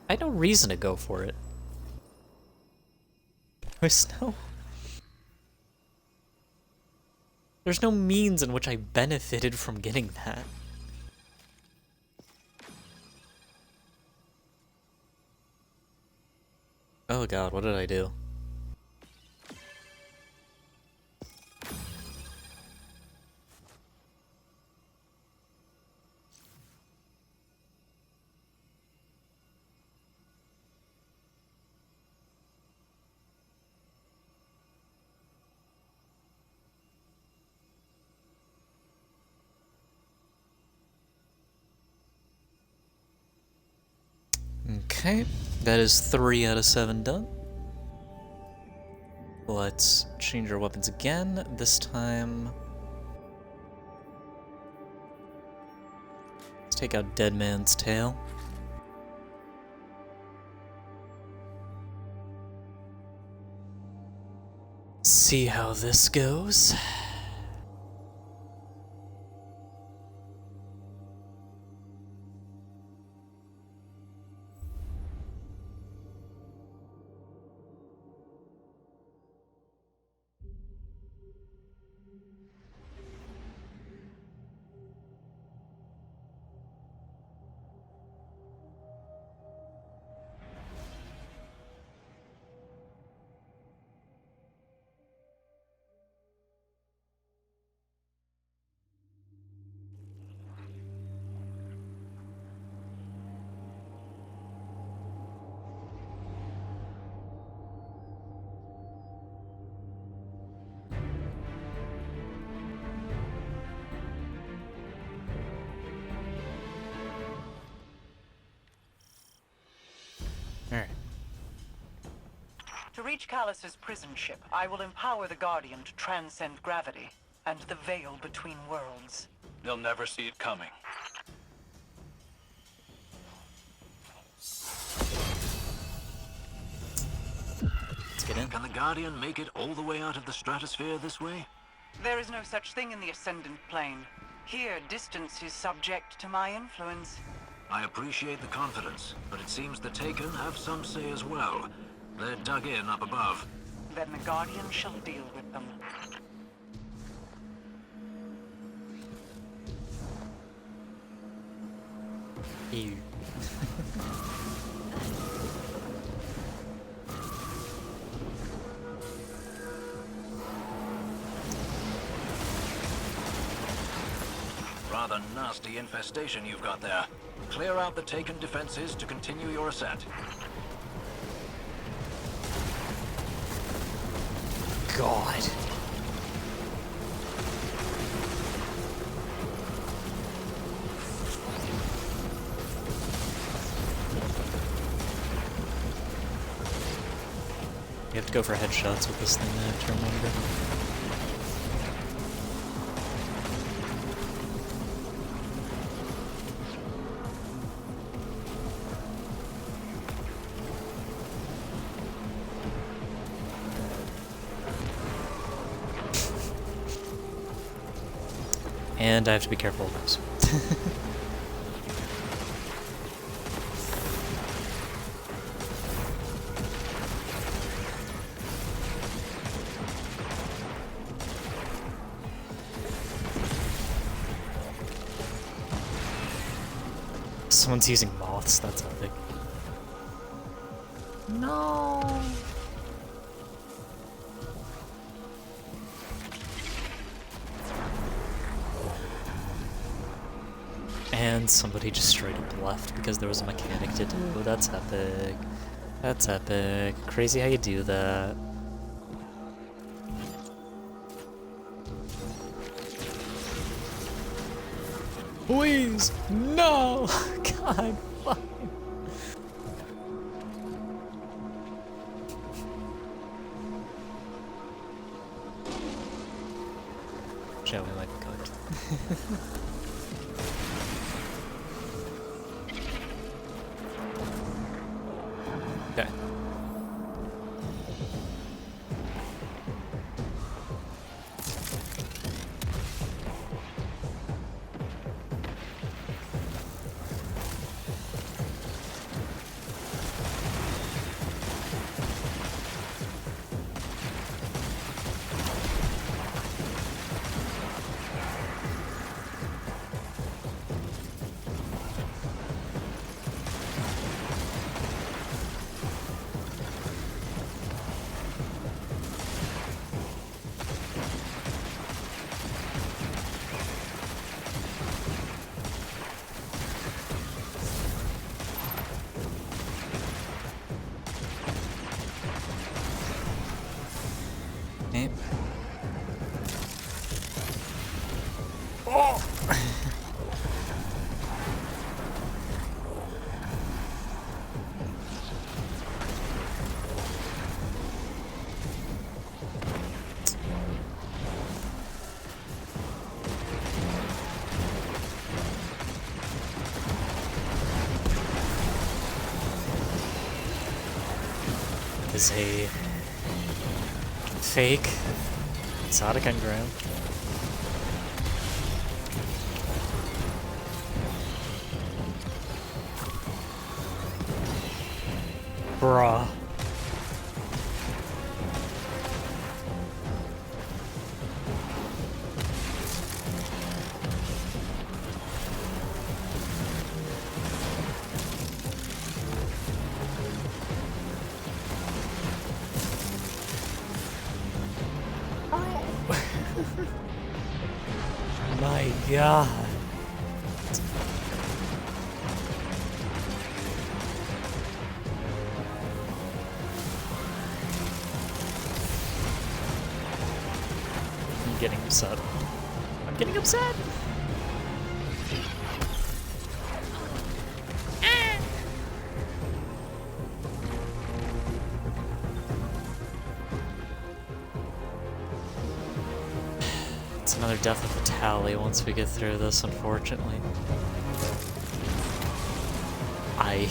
I had no reason to go for it. There's no means in which I benefited from getting that. Oh god, what did I do? Okay, that is 3 out of 7 done. Let's change our weapons again. This time, let's take out Dead Man's Tail. See how this goes. Alright. To reach Callus's prison ship, I will empower the Guardian to transcend gravity. and the veil between worlds. They'll never see it coming. Let's get in. Can the Guardian make it all the way out of the stratosphere this way? There is no such thing in the Ascendant Plane. Here, distance is subject to my influence. I appreciate the confidence, but it seems the Taken have some say as well. They're dug in up above. Then the Guardian shall deal with them. Ew. Rather nasty infestation you've got there. Clear out the Taken defenses to continue your ascent. God. You have to go for headshots with this thing, I have to remember. And I have to be careful of those. Someone's using moths, that's epic. No. And somebody just straight up left because there was a mechanic to do. That's epic. That's epic. Crazy how you do that. Please! No! God, fine. Joey might be good. Okay. Okay. Oh! Is a fake exotic engram. Bruh. My God. I'm getting upset. I'm getting upset. It's another death of the tally once we get through this, unfortunately. I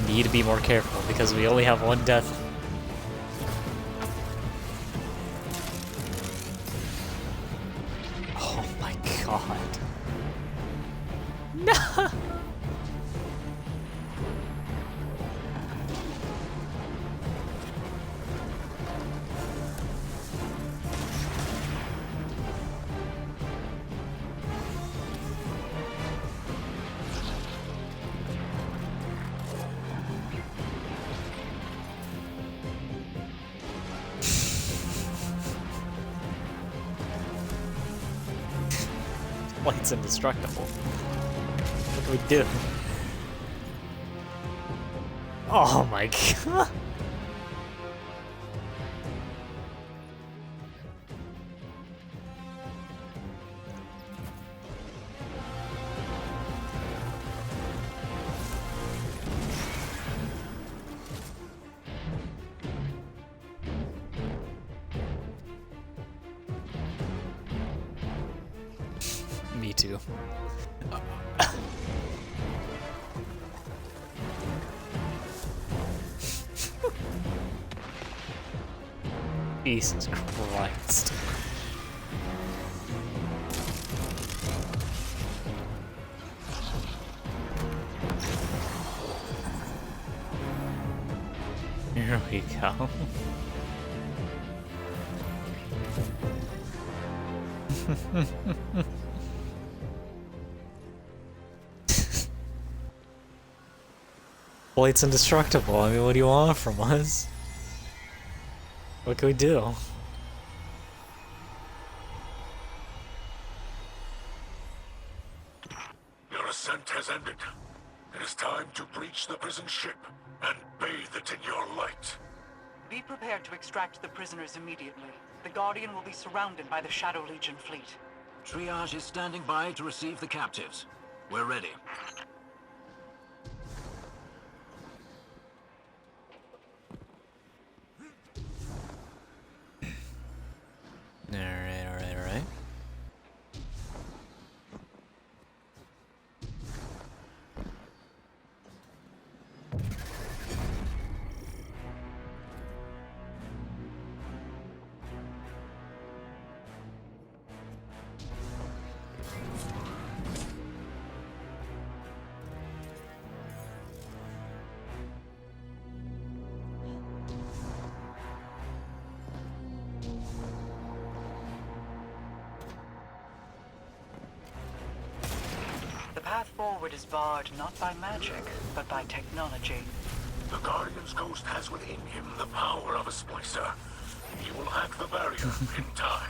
need to be more careful because we only have one death. Oh my god. No! Light's indestructible. What do we do? Oh my god! Me too. Jesus Christ. Here we go. Blade's indestructible. I mean, what do you want from us? What can we do? Your ascent has ended. It is time to breach the prison ship and bathe it in your light. Be prepared to extract the prisoners immediately. The Guardian will be surrounded by the Shadow Legion fleet. Triage is standing by to receive the captives. We're ready. Alright. The path forward is barred not by magic, but by technology. The Guardian's ghost has within him the power of a splicer. He will hack the barrier in time.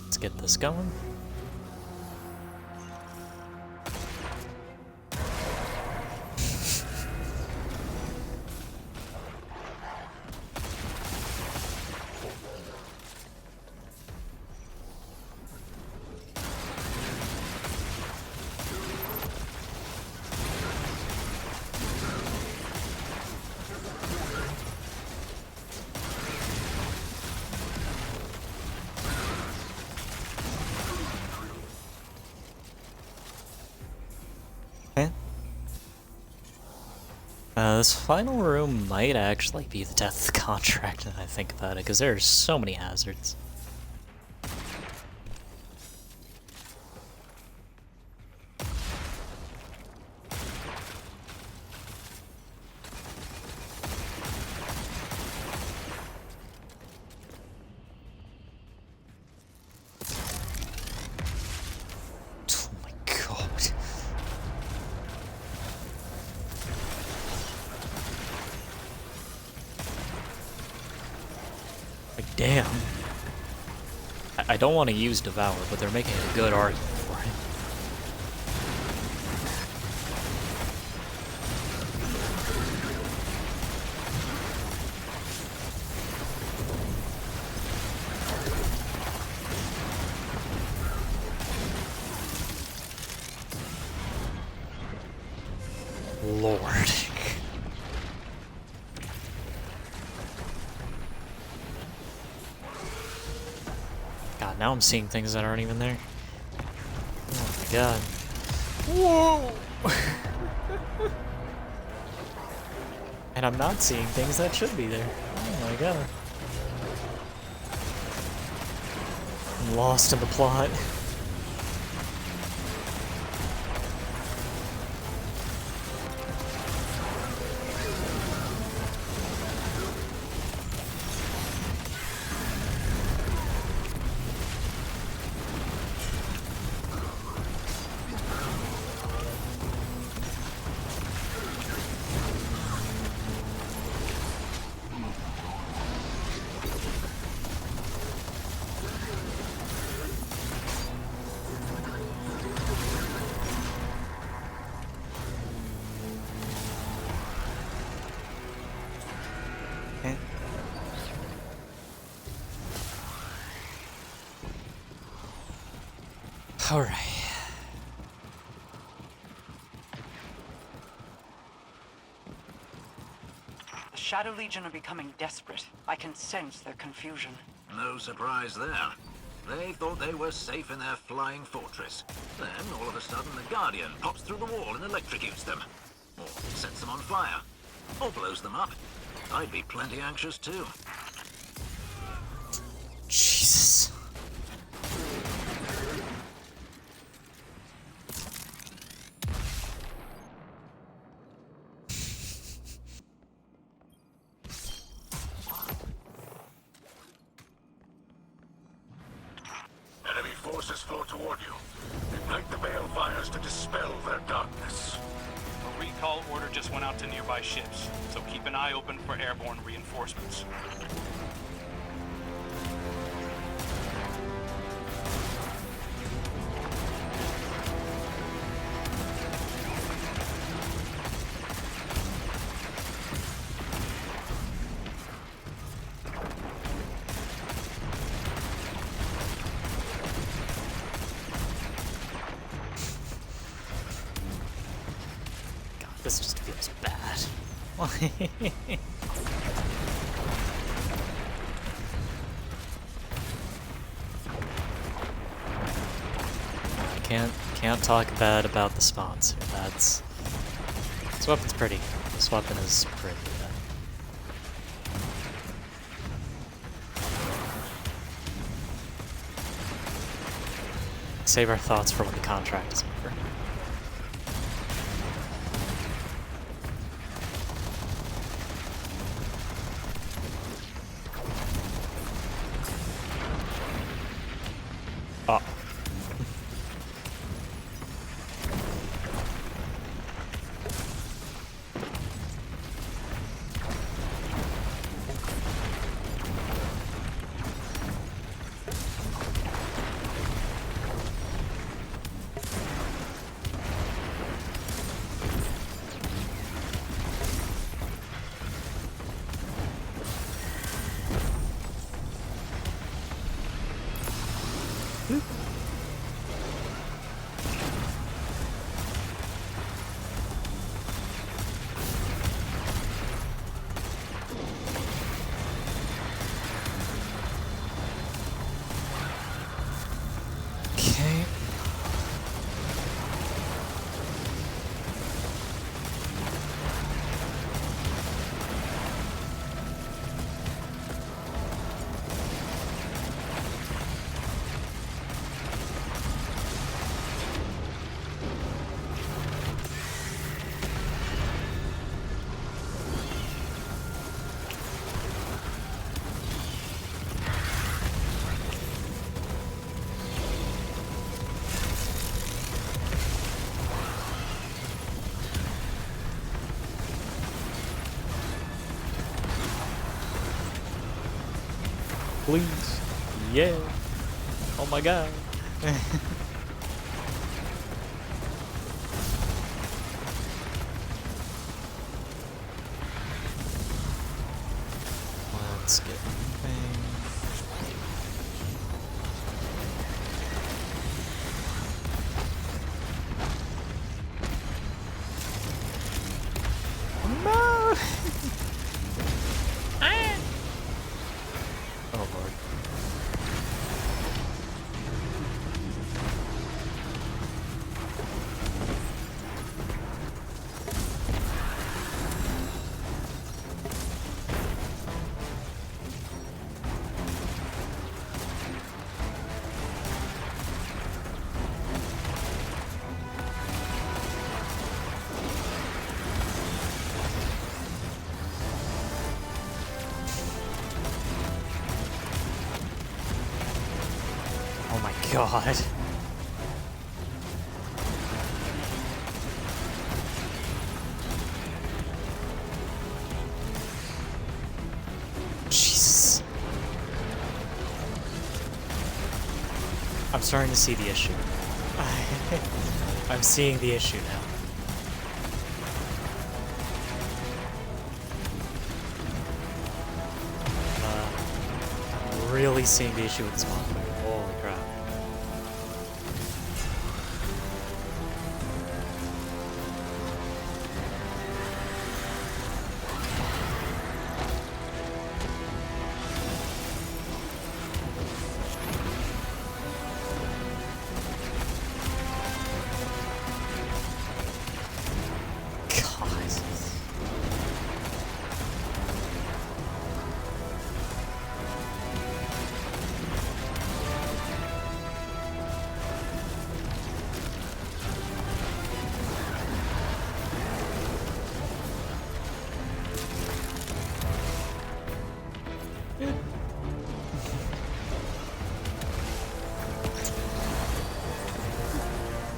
Let's get this going. This final room might actually be the death contract, and I think about it, because there are so many hazards. Oh my god. Like, damn. I don't want to use Devour, but they're making a good argument for it. Lord. God, now I'm seeing things that aren't even there. Oh my god. Whoa! And I'm not seeing things that should be there. Oh my god. I'm lost in the plot. Alright. The Shadow Legion are becoming desperate. I can sense their confusion. No surprise there. They thought they were safe in their flying fortress. Then, all of a sudden, the Guardian pops through the wall and electrocutes them. Or sets them on fire. Or blows them up. I'd be plenty anxious too. Jesus. Enemy forces flow toward you. Ignite the balefires to dispel their darkness. A recall order just went out to nearby ships, so keep an eye open for airborne reinforcements. God, this just feels bad. Can't talk bad about the spawns here. This weapon's pretty. This weapon is pretty. Save our thoughts for when the contract is over. Oh. Okay. Please. Yeah. Oh my god. Let's get moving. Oh lord. Oh my god. Jesus. I'm starting to see the issue. I'm seeing the issue now. I'm really seeing the issue with this mod. Holy crap. God.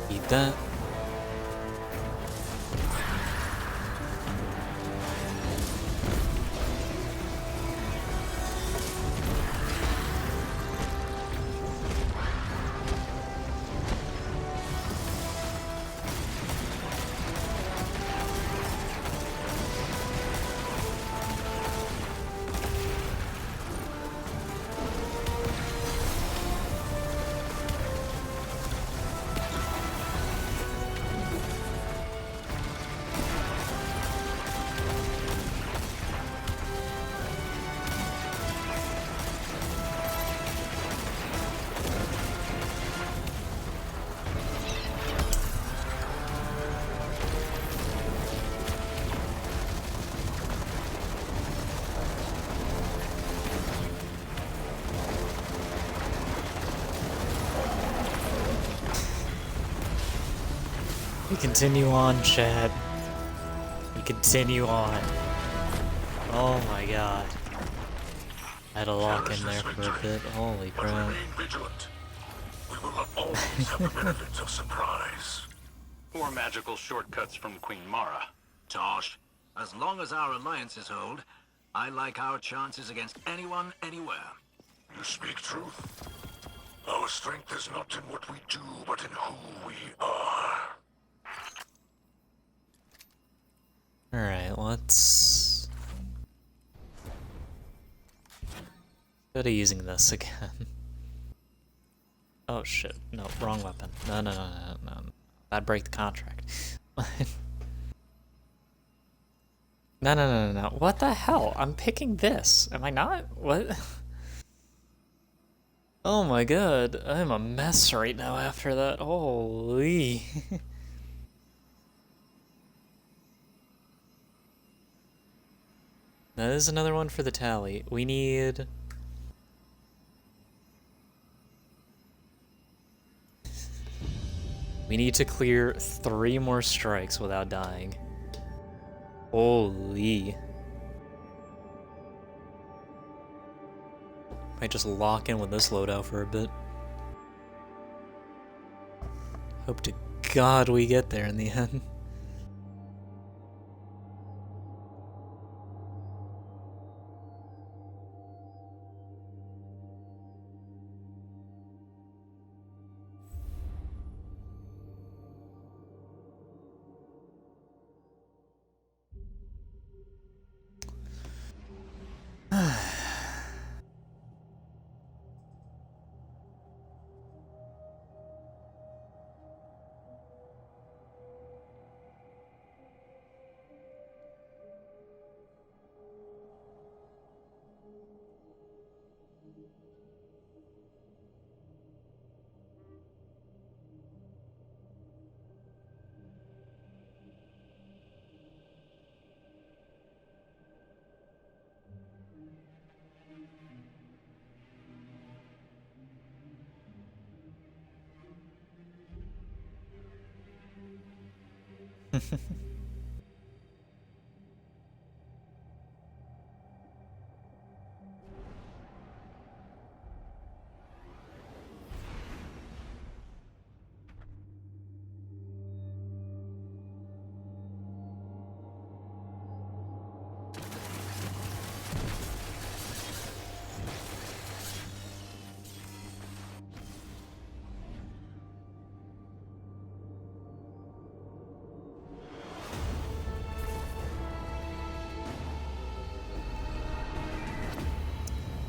Eat that. We continue on, Chad. We continue on. Oh my god. I had to lock in there for a bit. Holy But crap. remain vigilant. We will not always have the benefits of surprise. Or magical shortcuts from Queen Mara. Tosh, as long as our alliances hold, I like our chances against anyone, anywhere. You speak truth. Our strength is not in what we do, but in who we are. Alright, let's... Instead of using this again. Oh shit, no, wrong weapon. No, no, no, no, no. That'd break the contract. No, no, no, no, no. What the hell? I'm picking this. Am I not? What? Oh my god. I'm a mess right now after that. Holy. That is another one for the tally. We need... We need to clear 3 more strikes without dying. Holy. Might just lock in with this loadout for a bit. Hope to God we get there in the end.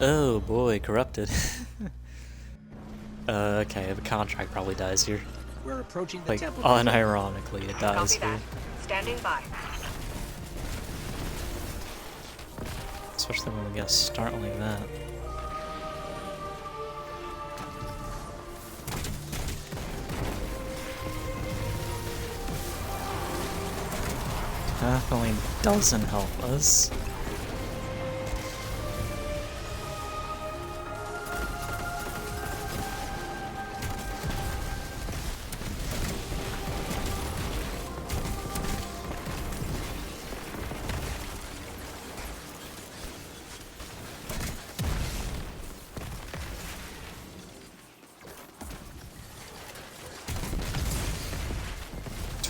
Oh boy, corrupted. Okay, the contract probably dies here. We're approaching the Like, temple. unironically, it dies Copy here. that. Standing by. Especially when we get a start like that. Definitely doesn't help us.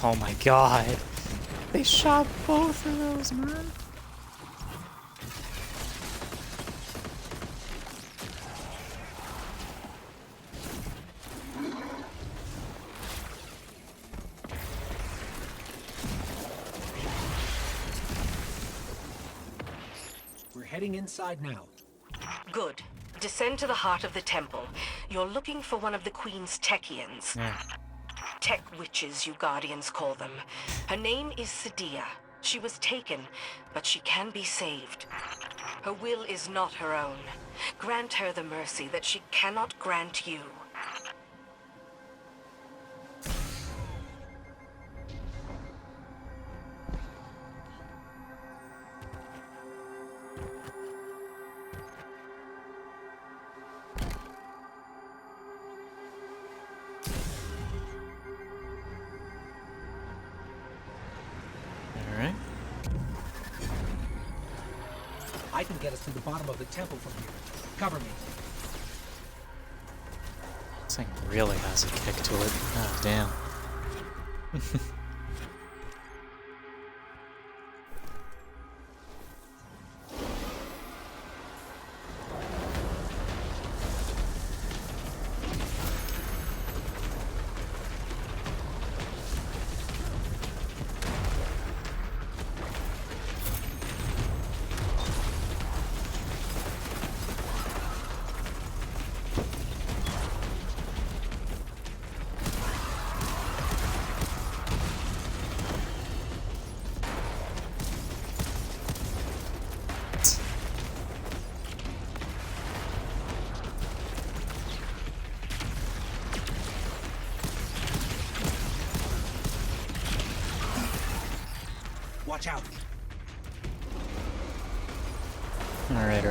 Oh my god. They shot both of those, man. We're heading inside now. Good. Descend to the heart of the temple. You're looking for one of the Queen's Techians. Yeah. Tech witches, you Guardians call them. Her name is Sadia. She was taken, but she can be saved. Her will is not her own. Grant her the mercy that she cannot grant you. Alright. I can get us to the bottom of the temple from here. Cover me. This thing really has a kick to it. Oh, damn. Watch out. Alright.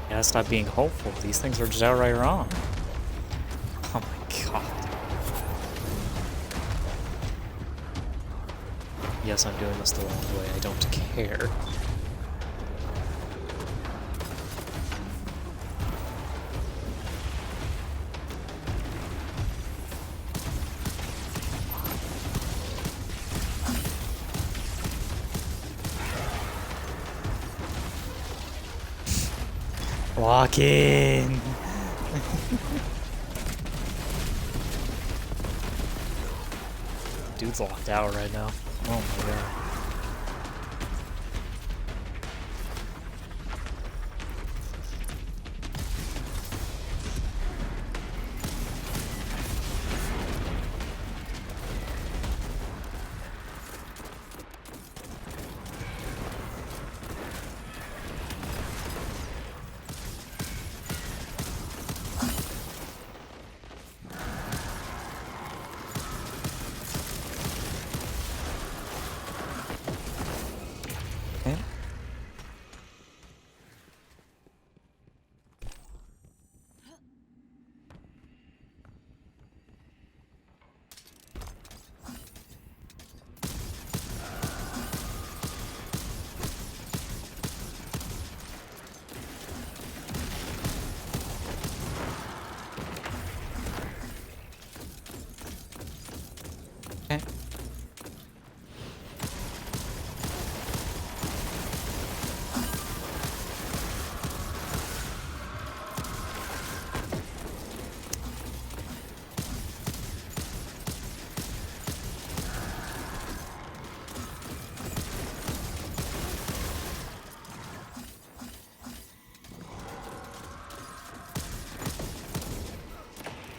Yeah, stop being hopeful. These things are just outright wrong. Oh my god. Yes, I'm doing this the wrong way. I don't care. Walk in. Dude's locked out right now. Oh my god.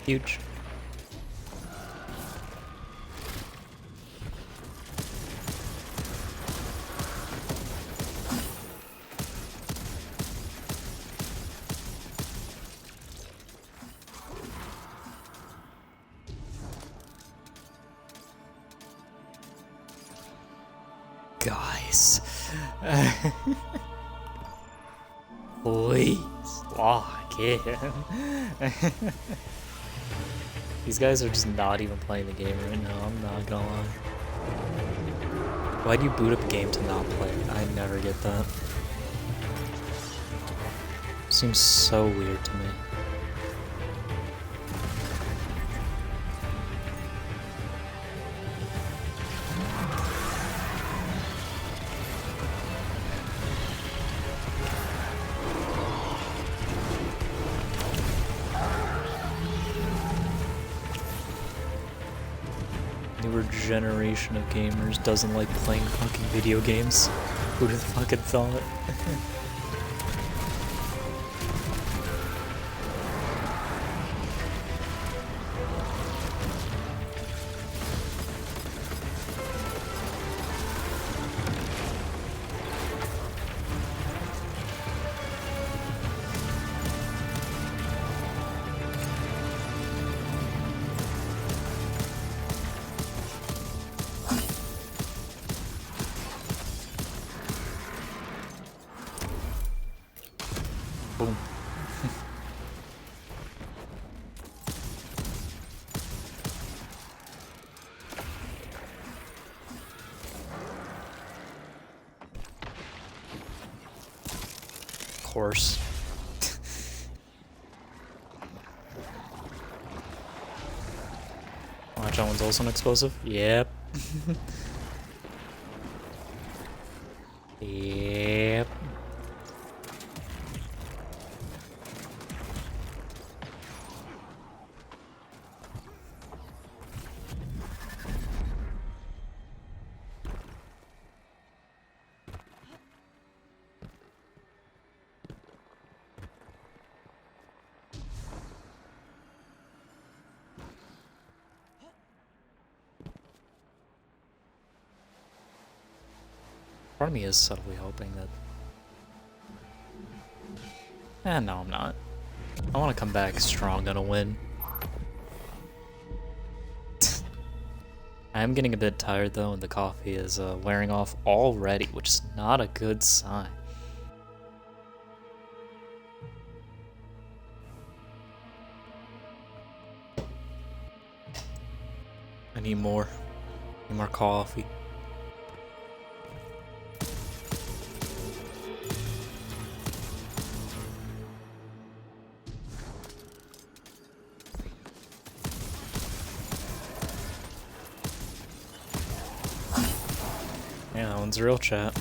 Huge. Guys. Please lock in. These guys are just not even playing the game right now, I'm not gonna lie. Why do you boot up a game to not play it? I never get that. Seems so weird to me. Newer generation of gamers doesn't like playing fucking video games. Who'd have fucking thought? Boom. Of course. Watch, that one's also an explosive? Yep. Yep. Part of me is subtly hoping that... no, I'm not. I want to come back strong on a win. I am getting a bit tired though, and the coffee is wearing off already, which is not a good sign. I need more. Need more coffee. Yeah, that one's real, chat.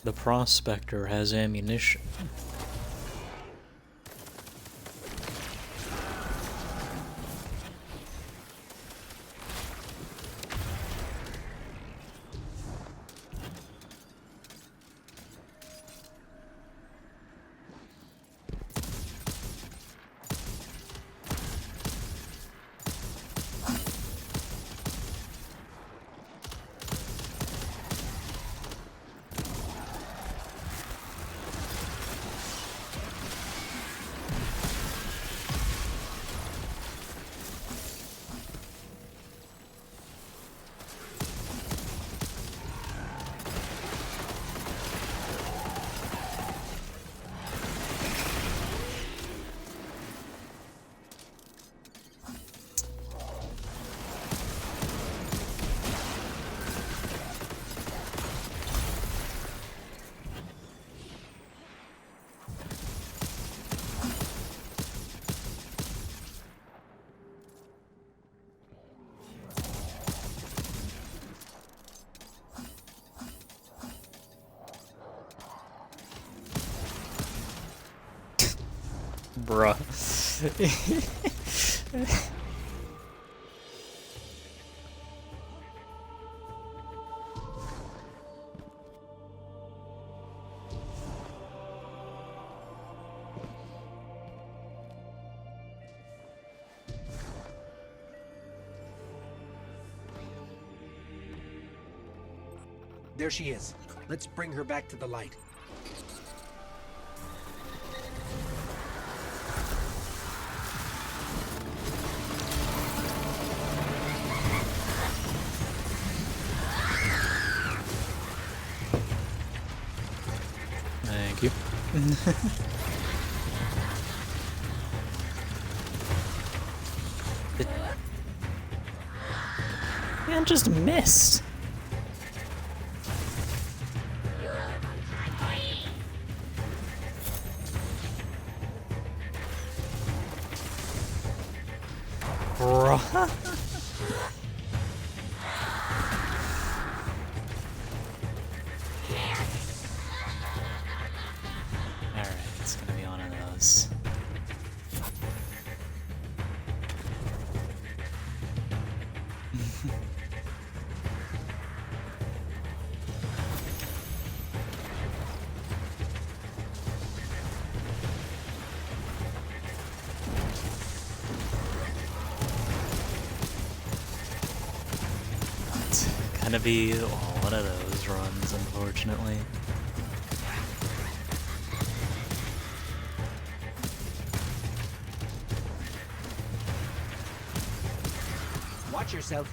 The prospector has ammunition. Bruh. There she is. Let's bring her back to the light. Thank you. Man just missed. Bruh. Alright, it's gonna be one of those. It's gonna be one of those runs, unfortunately. Watch yourself.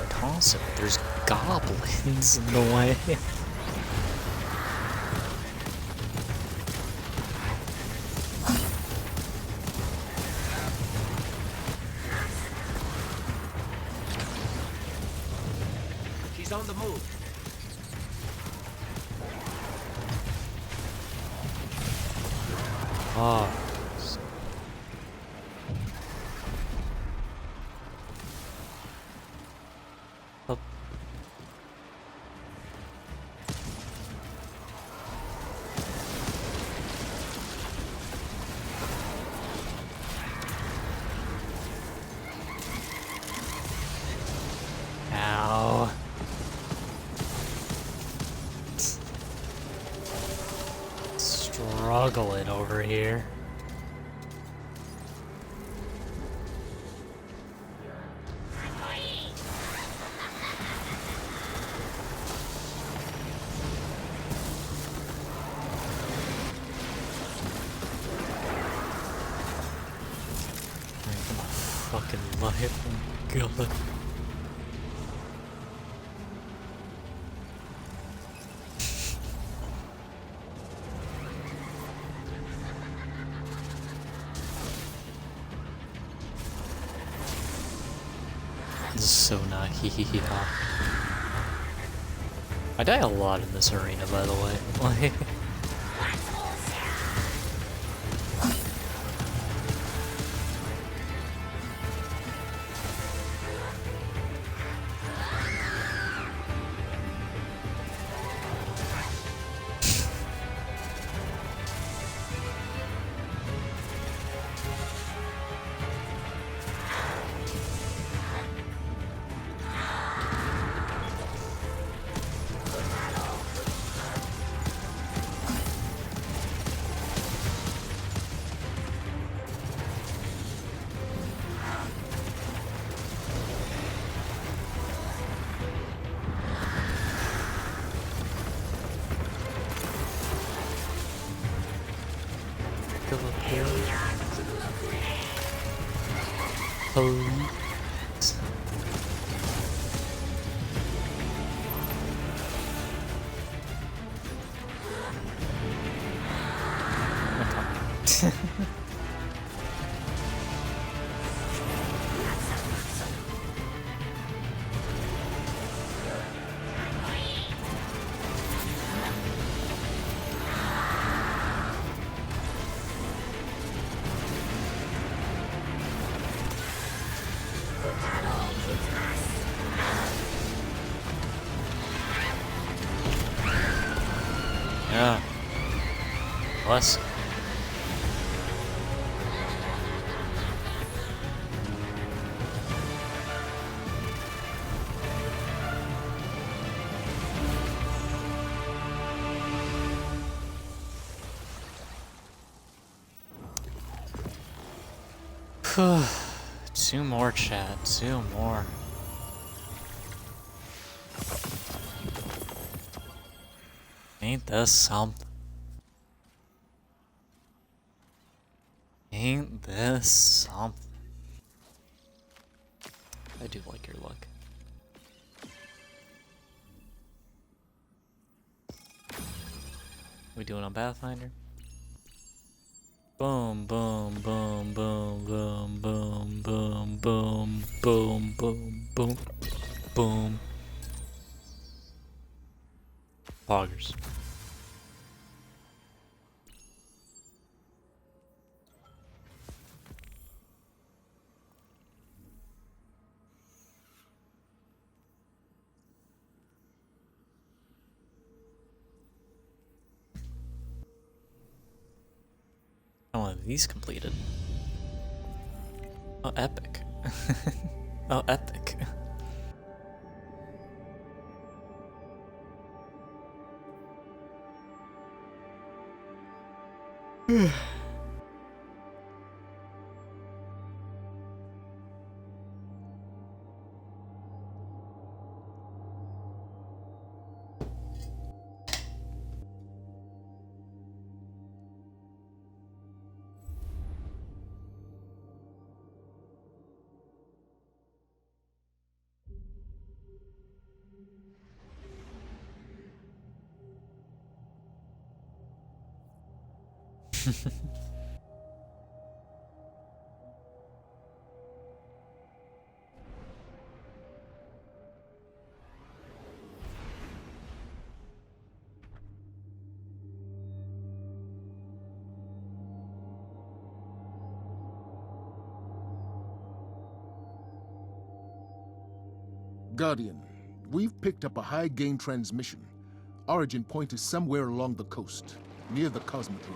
Toss it. There's goblins in the way. She's on the move. Oh. Oh. Ow. Struggling over here. Fucking life, oh god. This is so not hee hee hee ha. I die a lot in this arena, by the way. Like, go up here. Please. Yeah. Bless. Two more, chat. Two more. Ain't this something? Ain't this something? I do like your look. We doing on Pathfinder? Boom, boom, boom, boom, boom, boom, boom, boom, boom, boom, boom, boom. Poggers. I want these completed. Oh, epic. Oh, epic. Guardian, we've picked up a high-gain transmission. Origin point is somewhere along the coast, near the Cosmodrome.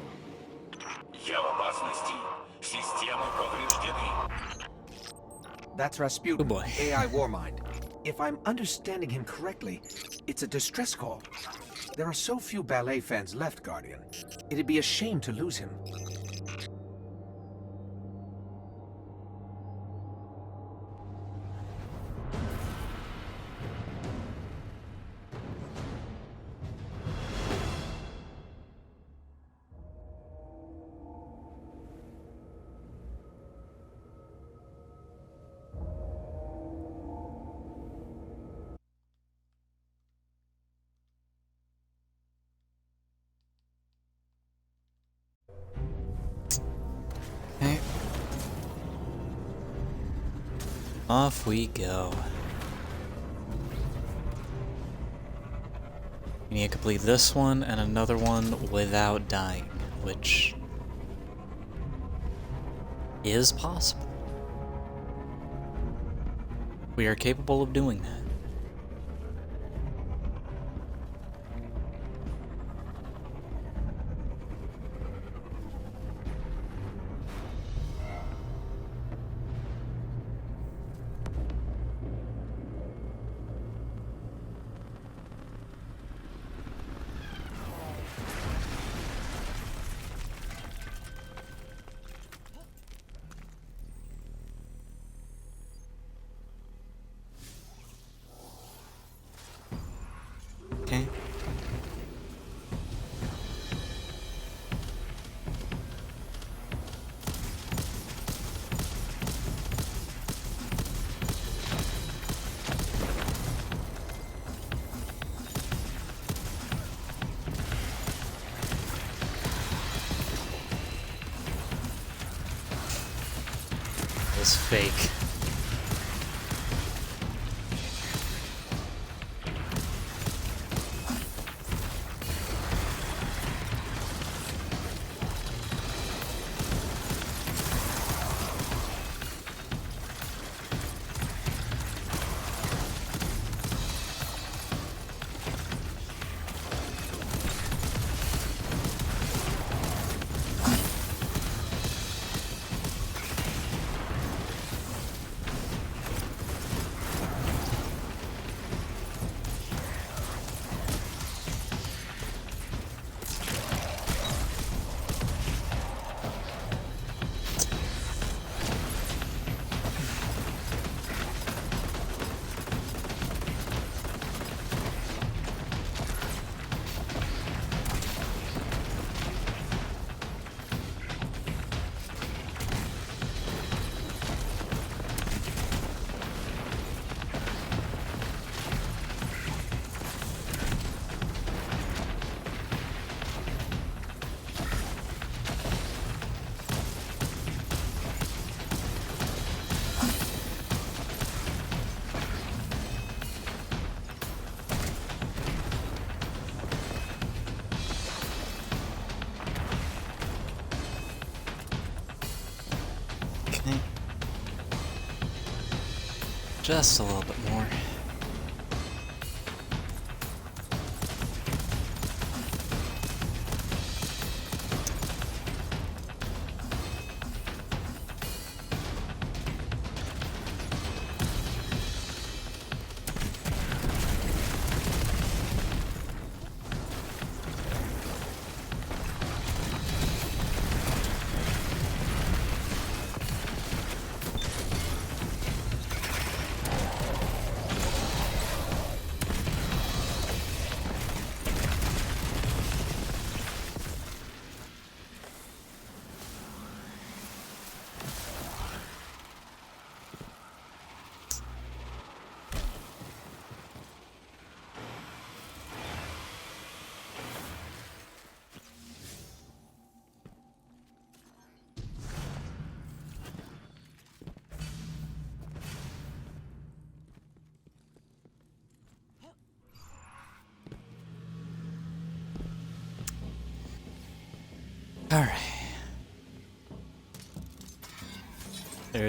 That's Rasputin, Oh boy. AI Warmind. If I'm understanding him correctly, it's a distress call. There are so few ballet fans left, Guardian. It'd be a shame to lose him. Okay. Off we go. We need to complete this one and another one without dying, which is possible. We are capable of doing that. is fake. Okay. Just a little bit more. Alright. There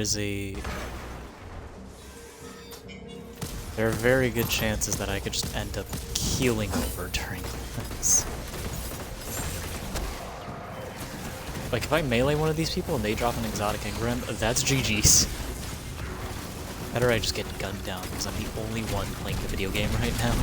are very good chances that I could just end up keeling over during this. Like, if I melee one of these people and they drop an exotic engram, that's GG's. Better I just get gunned down, because I'm the only one playing the video game right now.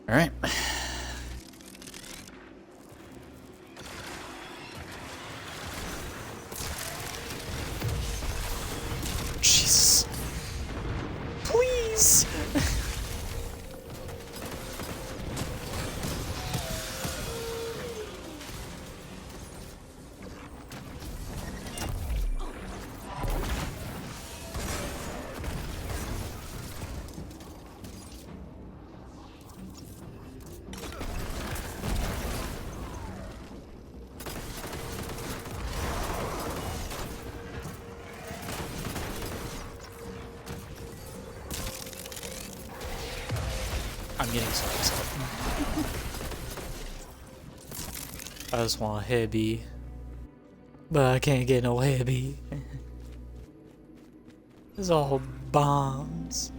Alright. Jesus. Please! I'm getting so upset. I just want a heavy, but I can't get no heavy. It's all bombs.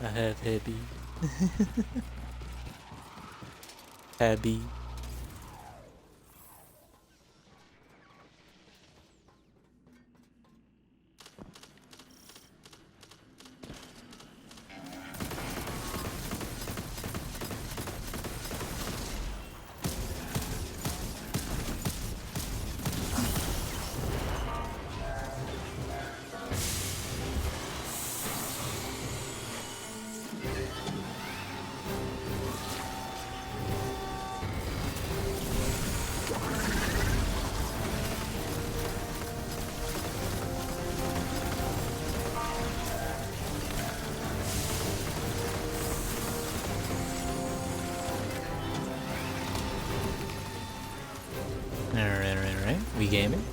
I have heavy. Heavy. Alright. We gaming?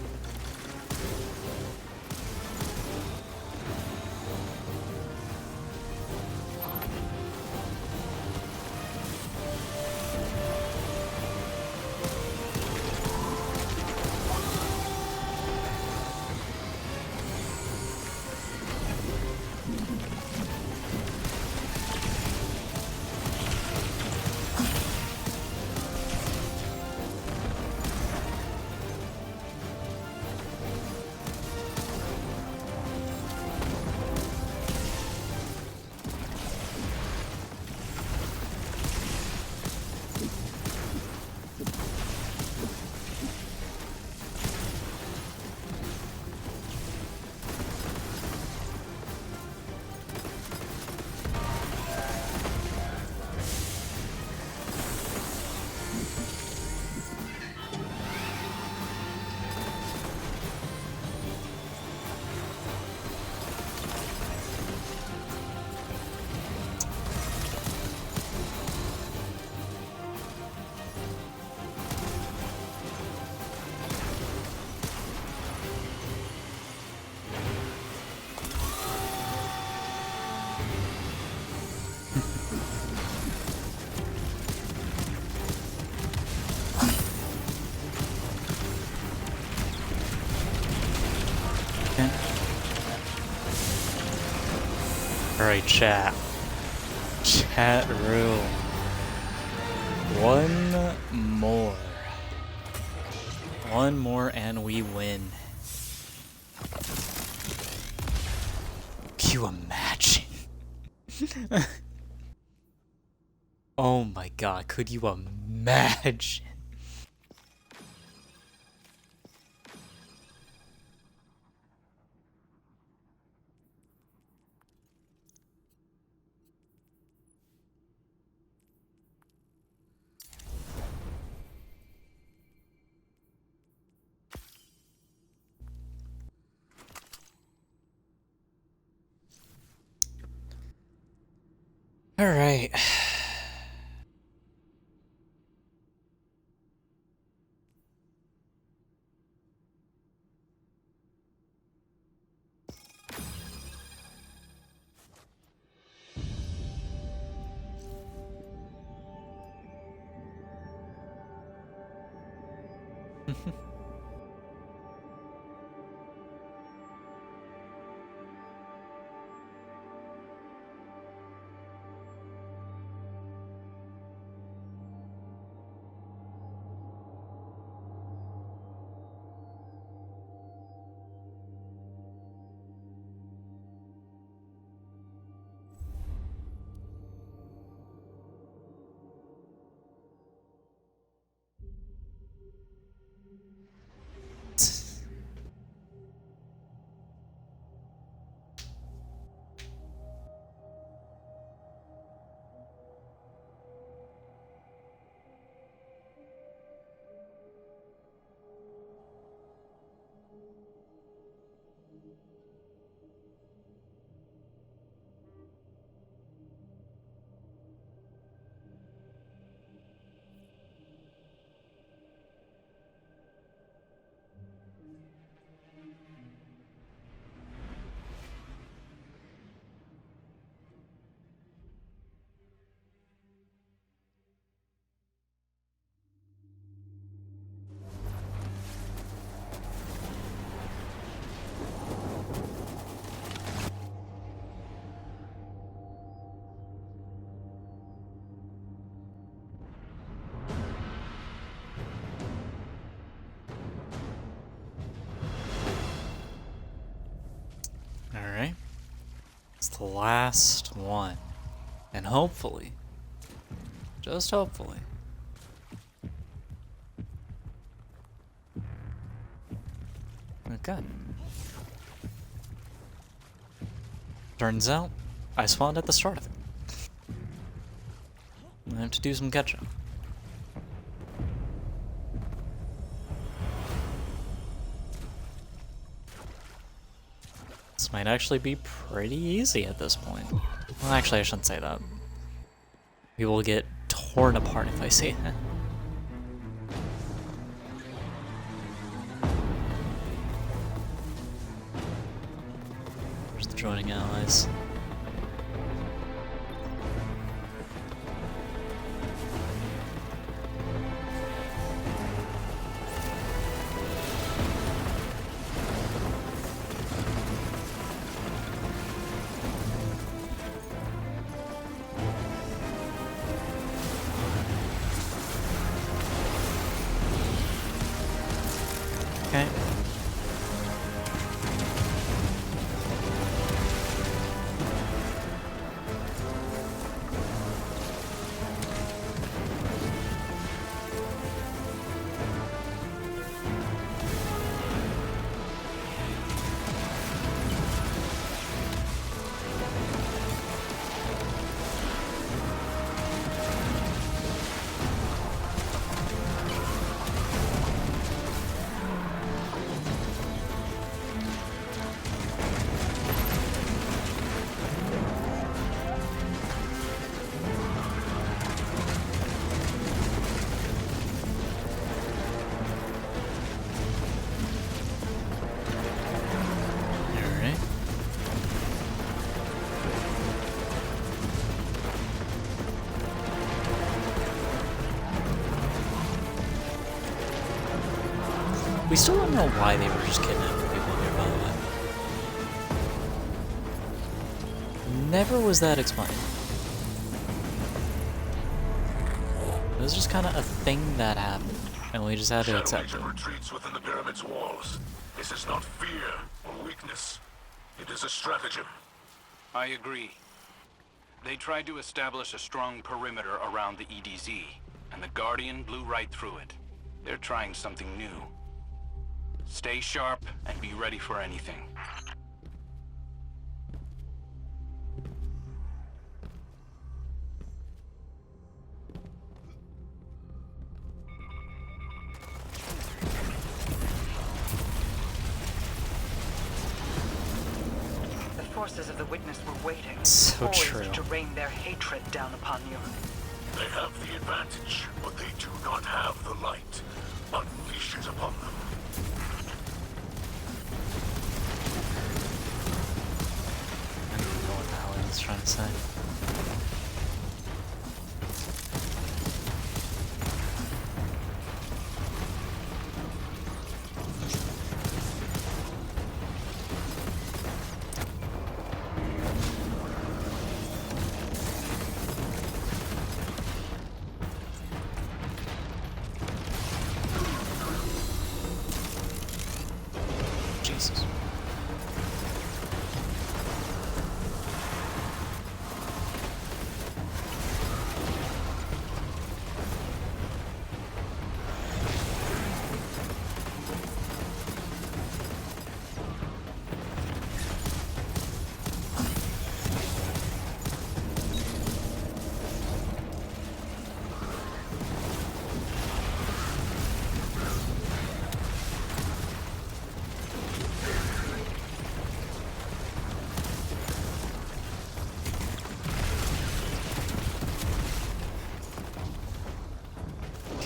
Alright, chat. Chat room. One more. One more and we win. Can you imagine? Oh my god, could you imagine? Alright. Alright. It's the last one. And hopefully, just hopefully, okay. Turns out, I spawned at the start of it. I have to do some catch up. This might actually be pretty easy at this point. Well, actually, I shouldn't say that. We will get torn apart if I say that. Where's the joining allies? Okay. Alright. We still don't know why they were just kidnapping people here, by the way. Never was that explained. It was just kind of a thing that happened, and we just had to accept it. Retreats within the pyramid's walls. This is not fear or weakness. It is a stratagem. I agree. They tried to establish a strong perimeter around the EDZ, and the Guardian blew right through it. They're trying something new. Stay sharp and be ready for anything. The forces of the Witness were waiting, So poised true. to rain their hatred down upon you. They have the advantage, but they do not have the light. Unleash it upon them. I don't know what the hell I was trying to say.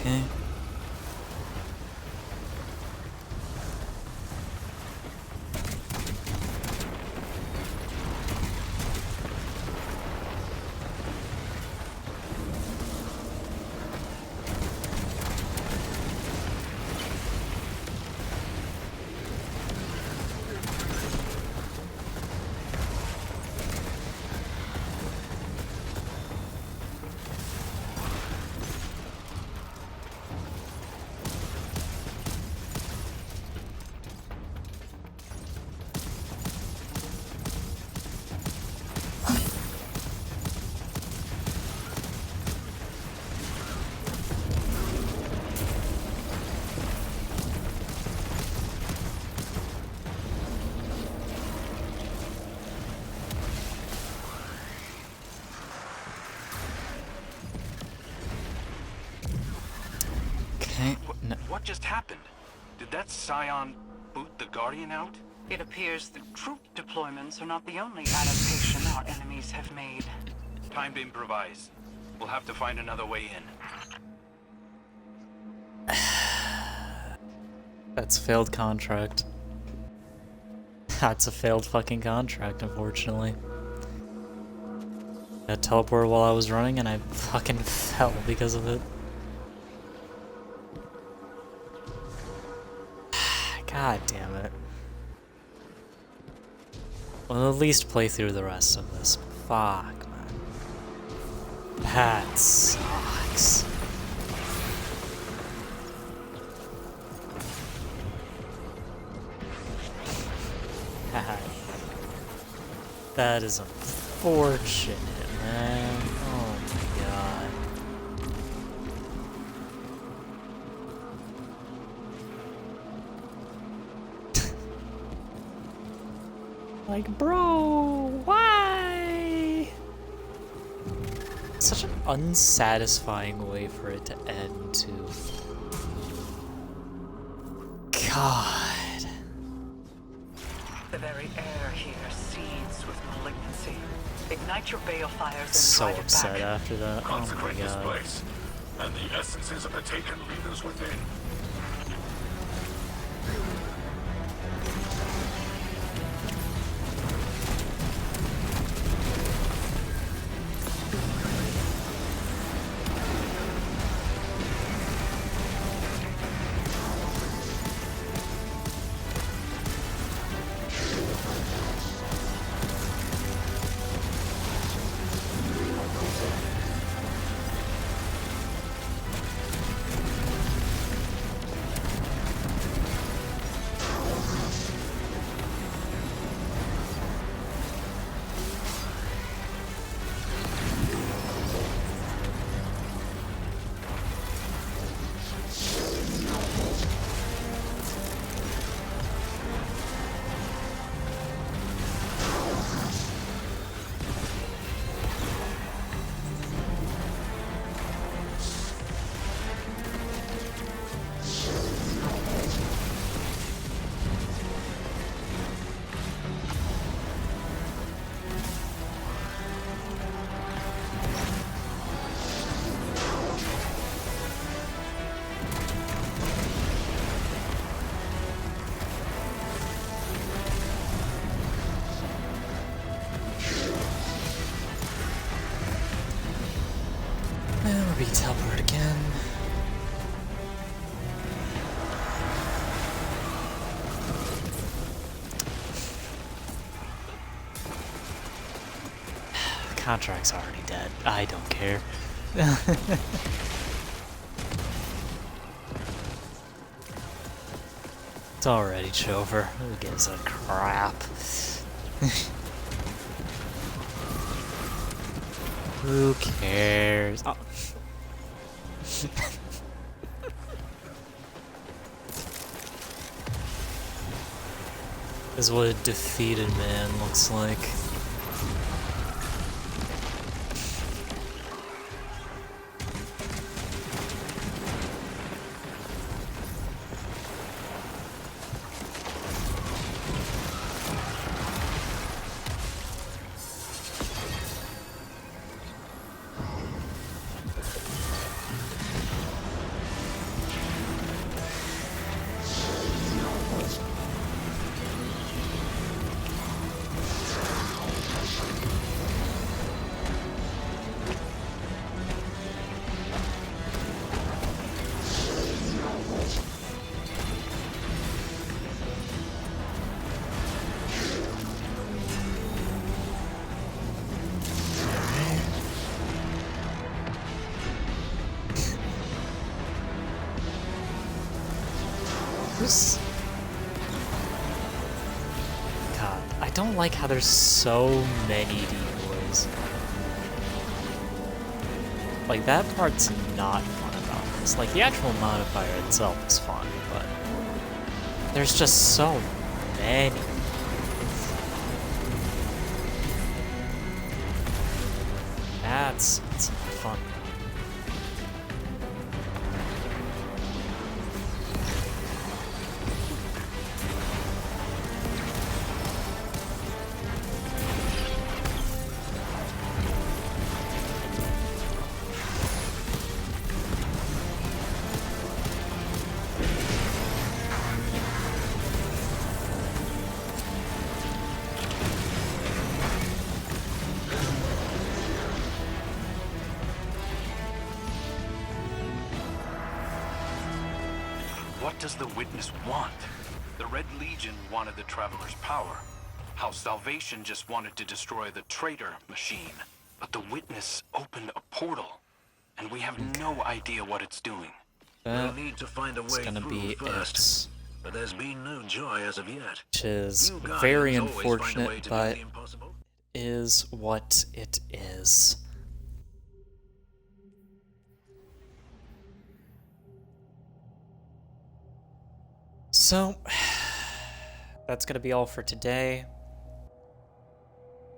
Okay. Okay. No. What just happened? Did that Scion boot the Guardian out? It appears that troop deployments are not the only adaptation our enemies have made. Time to improvise. We'll have to find another way in. That's a failed contract. That's a failed fucking contract, unfortunately. I teleported while I was running and I fucking fell because of it. God damn it. Well, at least play through the rest of this. Fuck, man. That sucks. That is unfortunate, man. Oh my god. Like, bro, why? Such an unsatisfying way for it to end, too. God. The very air here seethes with malignancy. Ignite your balefires and So drive it upset back. after that. Oh my Consecrate this god. place, and the essences of the taken leaders within. And we'll be teleported again. The contract's already dead. I don't care. It's already over. Who gives a crap? Who cares? Oh. This is what a defeated man looks like. decoys? God, I don't like how there's so many decoys. Like, that part's not fun about this. Like, the actual modifier itself is fun, but there's just so many. That's not fun. What does the Witness want? The Red Legion wanted the Traveler's power. House Salvation just wanted to destroy the traitor machine. But the Witness opened a portal, and we have no idea what it's doing. We'll need to find a way gonna through be first. it. But there's been no joy as of yet. Which is You Guardians very always find a way unfortunate, to do but the impossible. is what it is. So, that's gonna be all for today.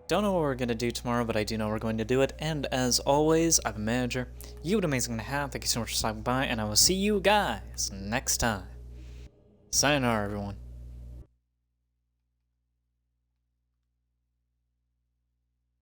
Don't know what we're gonna do tomorrow, but I do know we're going to do it. And as always, I'm a manager. You have an amazing day. Thank you so much for stopping by, and I will see you guys next time. Sayonara, everyone.